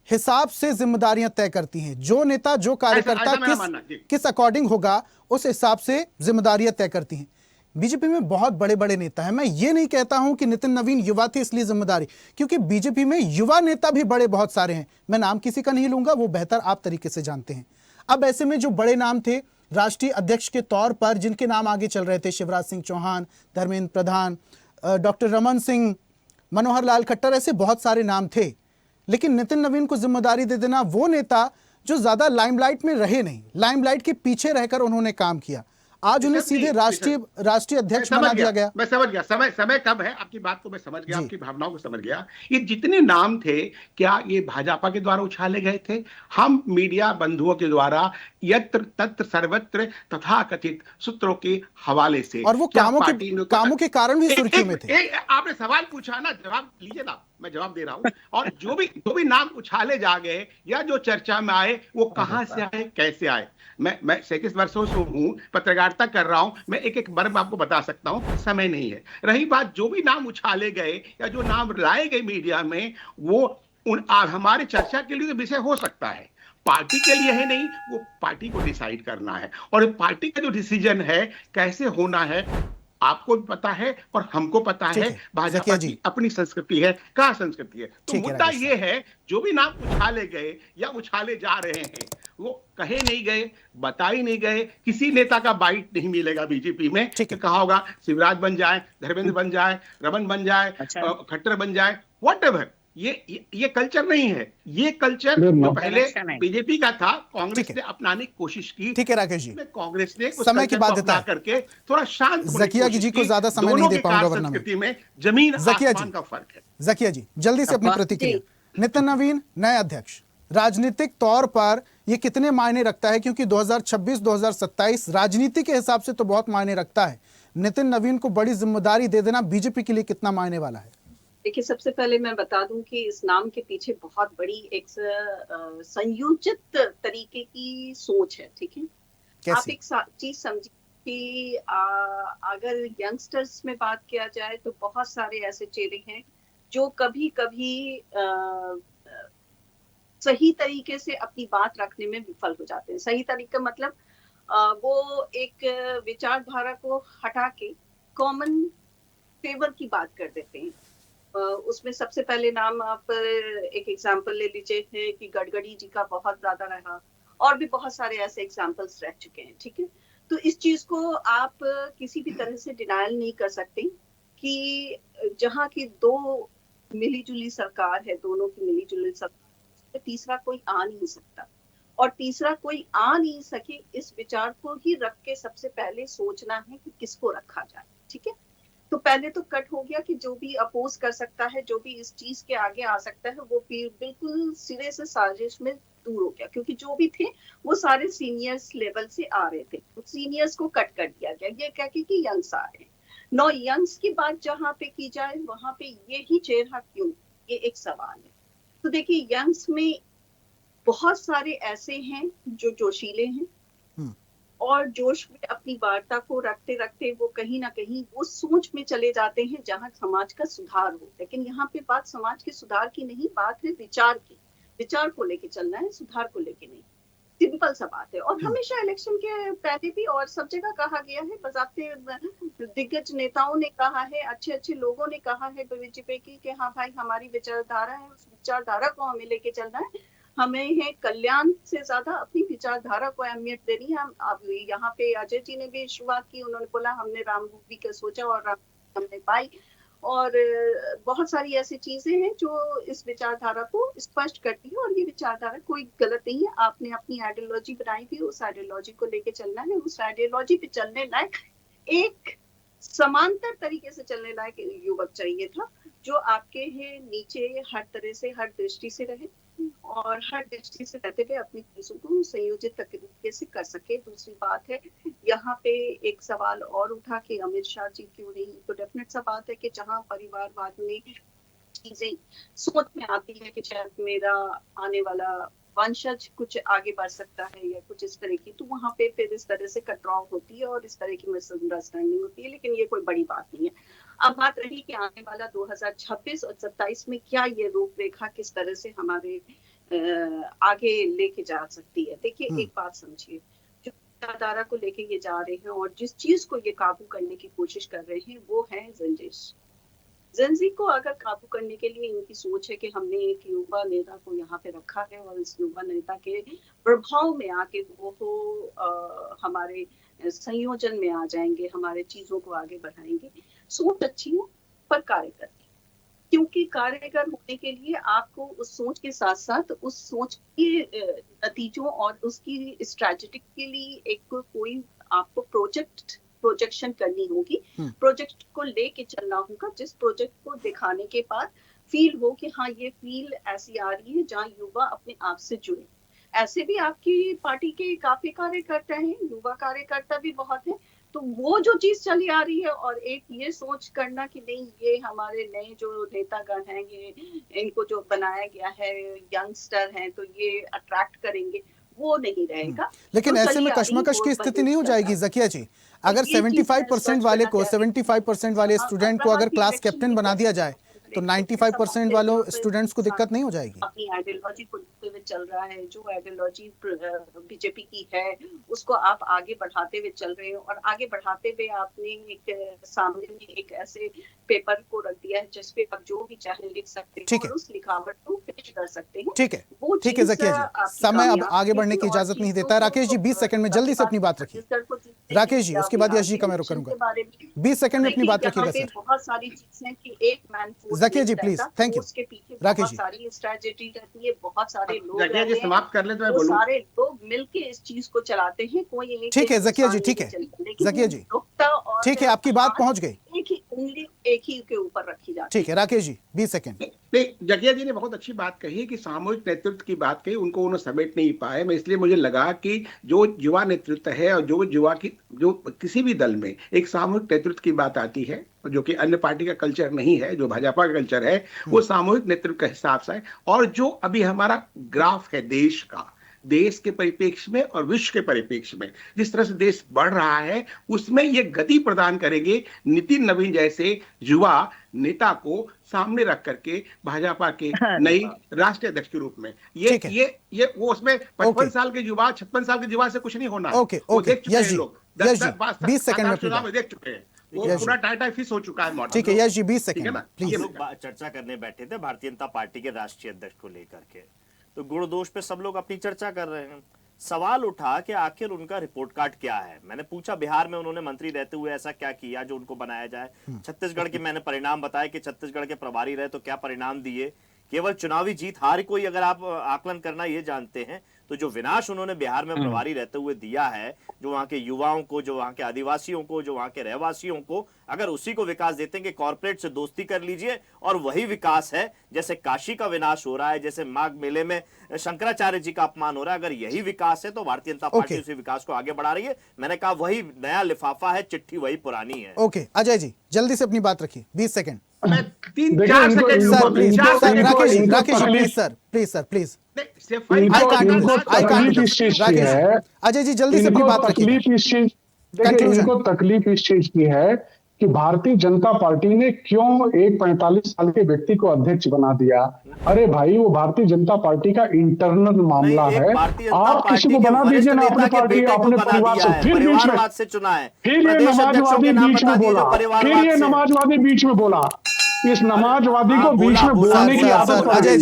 हिसाब से जिम्मेदारियां तय करती हैं, जो नेता जो कार्यकर्ता किस अकॉर्डिंग होगा उस हिसाब से जिम्मेदारियां तय करती हैं। बीजेपी में बहुत बड़े बड़े नेता हैं। मैं ये नहीं कहता हूं कि नितिन नवीन युवा थे इसलिए जिम्मेदारी, क्योंकि बीजेपी में युवा नेता भी बड़े बहुत सारे हैं। मैं नाम किसी का नहीं लूंगा, वो बेहतर आप तरीके से जानते हैं। अब ऐसे में जो बड़े नाम थे राष्ट्रीय अध्यक्ष के तौर पर, जिनके नाम आगे चल रहे थे, शिवराज सिंह चौहान, धर्मेंद्र प्रधान, डॉक्टर रमन सिंह, मनोहर लाल खट्टर, ऐसे बहुत सारे नाम थे। लेकिन नितिन नवीन को जिम्मेदारी दे देना, वो नेता जो ज्यादा लाइमलाइट में रहे नहीं, लाइमलाइट के पीछे रहकर उन्होंने काम किया, आज उन्हें सीधे राष्ट्रीय अध्यक्ष बना दिया गया। मैं समझ गया, समय कब है, आपकी बात को मैं समझ गया, आपकी भावनाओं को समझ गया। ये जितने नाम थे, क्या ये भाजपा के द्वारा उछाले गए थे? हम मीडिया बंधुओं के द्वारा यत्र तत्र सर्वत्र तथा कथित सूत्रों के हवाले से, और वो कामों के कारण भी सुर्खियों में थे। आपने सवाल पूछा ना, जवाब लीजिए ना, मैं जवाब दे रहा हूं। और जो भी नाम उछाले जा गए या जो चर्चा में आए, वो कहां से आए, कैसे आए? मैं 37 वर्षों से हूं, पत्रकारिता कर रहा हूं, मैं एक एक वर्ग आपको बता सकता हूं, समय नहीं है। रही बात जो भी नाम उछाले गए या जो नाम लाए गए मीडिया में, वो हमारे चर्चा के लिए विषय हो सकता है, पार्टी के लिए है नहीं, वो पार्टी को डिसाइड करना है। और पार्टी का जो डिसीजन है कैसे होना है, आपको भी पता है और हमको पता है। भाजपा की अपनी संस्कृति है, क्या संस्कृति है। तो मुद्दा ये है, जो भी नाम उछाले गए या उछाले जा रहे हैं, वो कहे नहीं गए, बताई नहीं गए, किसी नेता का बाइट नहीं मिलेगा बीजेपी में कि कहा होगा शिवराज बन जाए, धर्मेंद्र बन जाए, रमन बन जाए, खट्टर बन जाए, व्हाटएवर। ये कल्चर नहीं है। ये कल्चर जो पहले बीजेपी का था, कांग्रेस ने अपनाने की कोशिश की। ठीक है राकेश जी, कांग्रेस ने समय की बाध्यता करके थोड़ा शांत, जकिया जी को ज्यादा समय नहीं दे पाऊंगा वरना संस्कृति में जमीन आसमान का फर्क है। जकिया जी, जल्दी से अपनी प्रतिक्रिया। नितिन नवीन नए अध्यक्ष, राजनीतिक तौर पर ये कितने मायने रखता है? क्योंकि 2026-2027 राजनीति के हिसाब से तो बहुत मायने रखता है। नितिन नवीन को बड़ी जिम्मेदारी दे देना बीजेपी के लिए कितना मायने वाला है? देखिए, सबसे पहले मैं बता दूं कि इस नाम के पीछे बहुत बड़ी एक संयोजित तरीके की सोच है। ठीक है, आप एक चीज समझिए कि अगर यंगस्टर्स में बात किया जाए तो बहुत सारे ऐसे चेहरे हैं जो कभी कभी सही तरीके से अपनी बात रखने में विफल हो जाते हैं। सही तरीका मतलब वो एक विचारधारा को हटा के कॉमन फेवर की बात कर देते हैं। उसमें सबसे पहले नाम आप एक एग्जाम्पल ले लीजिए है कि गडकरी जी का बहुत ज्यादा रहा, और भी बहुत सारे ऐसे एग्जाम्पल्स रह चुके हैं। ठीक है, तो इस चीज को आप किसी भी तरह से डिनायल नहीं कर सकते कि जहाँ की दो मिलीजुली सरकार है, दोनों की मिलीजुली सरकार, तीसरा कोई आ नहीं सकता। और तीसरा कोई आ नहीं सके, इस विचार को ही रख के सबसे पहले सोचना है कि किसको रखा जाए। ठीक है, तो पहले तो कट हो गया कि जो भी अपोज कर सकता है, जो भी इस चीज के आगे आ सकता है, वो बिल्कुल सिरे से साजिश में दूर हो गया, क्योंकि जो भी थे वो सारे सीनियर्स लेवल से आ रहे थे, तो सीनियर्स को कट कर दिया गया, ये कह के कि यंग्स आ रहे हैं। नो यंग्स की बात जहाँ पे की जाए वहां पे ये ही चेहरा क्यों, ये एक सवाल है। तो देखिए यंग्स में बहुत सारे ऐसे हैं जो जोशीले हैं और जोश में अपनी वार्ता को रखते रखते वो कहीं ना कहीं वो सोच में चले जाते हैं जहां समाज का सुधार हो। लेकिन यहाँ पे बात समाज के सुधार की नहीं, बात है विचार की, विचार को लेके चलना है, सुधार को लेके नहीं। सिंपल सा बात है। और हमेशा इलेक्शन के पहले भी और सब जगह कहा गया है, बजाते दिग्गज नेताओं ने कहा है, अच्छे अच्छे लोगों ने कहा है बीजेपी की कि हाँ भाई हमारी विचारधारा है, उस विचारधारा को हमें लेके चलना है, हमें है कल्याण से ज्यादा अपनी विचारधारा को अहमियत देनी है। अब यहाँ पे अजय जी ने भी शुरुआत की, उन्होंने बोला हमने राम मूवी का सोचा और राम हमने पाई, और बहुत सारी ऐसी चीजें हैं जो इस विचारधारा को स्पष्ट करती है। और ये विचारधारा कोई गलत नहीं है, आपने अपनी आइडियोलॉजी बनाई थी, उस आइडियोलॉजी को लेके चलना है, उस आइडियोलॉजी पे चलने लायक एक समांतर तरीके से चलने लायक युवक चाहिए था, जो आपके है नीचे हर तरह से, हर दृष्टि से रहे और हर दृष्टि से रहते हुए अपनी चीजों को संयोजित तरीके से कर सके। दूसरी बात है, यहाँ पे एक सवाल और उठा कि अमित शाह जी क्यों नहीं, तो डेफिनेट सा बात है कि जहाँ परिवारवाद में चीजें सोच में आती है कि शायद मेरा आने वाला वंशज कुछ आगे बढ़ सकता है या कुछ इस तरह की, तो वहां पे फिर इस तरह से कटराव होती है और इस तरह की मिसअंडरस्टैंडिंग होती है। लेकिन ये कोई बड़ी बात नहीं है। अब बात रही कि आने वाला 2026 और 27 में क्या ये रूपरेखा किस तरह से हमारे आगे लेके जा सकती है। देखिए एक बात समझिए, जो विचारधारा को लेके ये जा रहे हैं और जिस चीज को ये काबू करने की कोशिश कर रहे हैं वो है जंजिश। जेंजी को अगर काबू करने के लिए इनकी सोच है कि हमने एक युवा नेता को यहाँ पे रखा है और इस युवा नेता के प्रभाव में आके वो हमारे संयोजन में आ जाएंगे, हमारे चीजों को आगे बढ़ाएंगे। सोच अच्छी है पर कार्यकर, क्योंकि कार्यकर होने के लिए आपको उस सोच के साथ साथ उस सोच के नतीजों और उसकी स्ट्रेटेजी के लिए एक कोई आपको प्रोजेक्शन करनी होगी, प्रोजेक्ट को लेके चलना होगा, जिस प्रोजेक्ट को दिखाने के बाद फील हो कि हाँ ये फील ऐसी आ रही है जहाँ युवा अपने आप से जुड़े। ऐसे भी आपकी पार्टी के काफी कार्यकर्ता हैं, युवा कार्यकर्ता भी बहुत हैं, तो वो जो चीज चली आ रही है और एक ये सोच करना कि नहीं ये हमारे नए जो नेतागण हैं, ये इनको जो बनाया गया है यंगस्टर हैं तो ये अट्रैक्ट करेंगे, वो नहीं रहेगा। लेकिन तो ऐसे में कश्मकश की स्थिति नहीं हो जाएगी जकिया जी? अगर 75% वाले को 75% वाले स्टूडेंट को अगर क्लास कैप्टन बना दिया जाए तो 95% वालों स्टूडेंट्स को दिक्कत नहीं हो जाएगी? अपनी आइडियोलॉजी को लेते हुए चल रहा है, जो आइडियोलॉजी बीजेपी की है उसको आप आगे बढ़ाते हुए चल रहे हो और आगे बढ़ाते हुए आपने एक सामने में एक ऐसे पेपर को रख दिया है जिसपे आप जो भी चाहे लिख सकते हैं और उस लिखावट को पेश कर सकते हैं। ठीक है, ठीक है जकिया जी, समय अब आगे बढ़ने की इजाजत नहीं देता है। राकेश जी 20 सेकंड में जल्दी से अपनी बात रखिए। राकेश जी, उसके बाद यश जी का मैं रुक करूंगा। 20 सेकंड में अपनी बात रखिएगा सर। बहुत सारी चीजें कि एक मैन Zakia ji please, thank you. उसके पीछे राकेश बहुत जी सारी स्ट्रेटेजी रहती है, बहुत सारे लोग जकिया जी समाप्त कर ले तो मैं वो बोलूं। सारे लोग मिलके इस चीज को चलाते हैं। कोई एक ठीक है जकिया जी, ठीक है जकिया जी, ठीक है आपकी बात पहुंच गई। एक ही उंगली एक ही के ऊपर रखी जाती है। ठीक है राकेश जी 20 सेकंड। नहीं, जकिया जी ने बहुत अच्छी बात कही कि सामूहिक नेतृत्व की बात कही, उनको उन्होंने समेट नहीं पाए। मैं इसलिए मुझे लगा कि जो युवा नेतृत्व है और जो युवा की जो किसी भी दल में एक सामूहिक नेतृत्व की बात आती है, जो कि अन्य पार्टी का कल्चर नहीं है, जो भाजपा का कल्चर है, वो सामूहिक नेतृत्व के हिसाब से है। और जो अभी हमारा ग्राफ है देश का, देश के परिप्रेक्ष्य में और विश्व के परिप्रेक्ष्य में जिस तरह से देश बढ़ रहा है, उसमें ये गति प्रदान करेंगे नितिन नवीन जैसे युवा नेता को सामने रख करके भाजपा के नई राष्ट्रीय अध्यक्ष के रूप में। ये वो उसमें 55 साल के युवा 56 साल के युवा से कुछ नहीं होना है। ओके यश जी 20 सेकंड में देख चुके हैं, वो पूरा टाटा फिश हो चुका है। ठीक है यश जी 20 सेकंड प्लीज। लोग चर्चा करने बैठे थे भारतीय जनता पार्टी के राष्ट्रीय अध्यक्ष को लेकर के, तो गुण दोष पे सब लोग अपनी चर्चा कर रहे हैं। सवाल उठा कि आखिर उनका रिपोर्ट कार्ड क्या है। मैंने पूछा बिहार में उन्होंने मंत्री रहते हुए ऐसा क्या किया जो उनको बनाया जाए। छत्तीसगढ़ के मैंने परिणाम बताया कि छत्तीसगढ़ के प्रभारी रहे तो क्या परिणाम दिए। केवल चुनावी जीत हार कोई अगर आप आकलन करना ये जानते हैं तो जो विनाश उन्होंने बिहार में प्रभारी रहते हुए दिया है, जो वहां के युवाओं को, जो वहां के आदिवासियों को, जो वहां के रहवासियों को, अगर उसी को विकास देते हैं कि कॉर्पोरेट से दोस्ती कर लीजिए और वही विकास है, जैसे काशी का विनाश हो रहा है, जैसे माघ मेले में शंकराचार्य जी का अपमान हो रहा है, अगर यही विकास है तो भारतीय जनता पार्टी उसी विकास को आगे बढ़ा रही है। मैंने कहा वही नया लिफाफा है, चिट्ठी वही पुरानी है। ओके अजय जी जल्दी से अपनी बात रखिए, 20 second. 3-4 second sir please, Rakesh ji please sir please. Ajay ji जल्दी से अपनी बात रखिए। इनको तकलीफ इस चीज की है कि भारतीय जनता पार्टी ने क्यों एक 45 साल के व्यक्ति को अध्यक्ष बना दिया। अरे भाई वो भारतीय जनता पार्टी का इंटरनल मामला है, आप किसी को बना दीजिए ना अपनी पार्टी, अपने परिवार से। फिर बीच में चुना है, फिर ये नमाजवादी बीच में बोला, फिर ये नमाजवादी बीच में बोला। इस नमाजवादी को बीच में बोलने की आदत अजय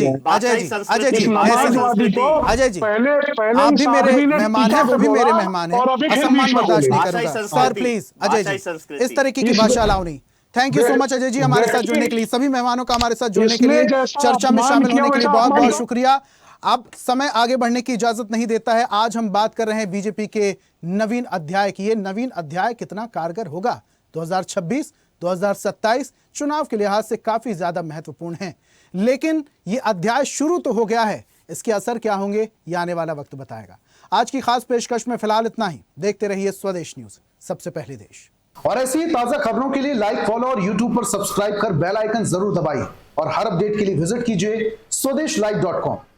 जी नमाजवादी को पहले आप भी मेरे मेहमान हैं, वो भी मेरे मेहमान हैं, असम्मान बर्दाश्त नहीं करूंगा। सर प्लीज अजय जी इस तरीके की भाषा अलाउ नहीं। Thank you so much Ajay ji हमारे साथ जुड़ने के लिए, सभी मेहमानों का हमारे साथ जुड़ने के लिए, चर्चा में शामिल होने के लिए बहुत बहुत शुक्रिया। अब समय आगे बढ़ने की इजाजत नहीं देता है। आज हम बात कर रहे हैं बीजेपी के नवीन अध्याय की। ये नवीन अध्याय कितना कारगर होगा 2026 2027 चुनाव के लिहाज से काफी ज्यादा महत्वपूर्ण है, लेकिन ये अध्याय शुरू तो हो गया है, इसके असर क्या होंगे ये आने वाला वक्त बताएगा। आज की खास पेशकश में फिलहाल इतना ही। देखते रहिए स्वदेश न्यूज, सबसे पहले देश। और ऐसी ही ताजा खबरों के लिए लाइक, फॉलो और यूट्यूब पर सब्सक्राइब कर बेल आइकन जरूर दबाइए और हर अपडेट के लिए विजिट कीजिए swadesh live.com।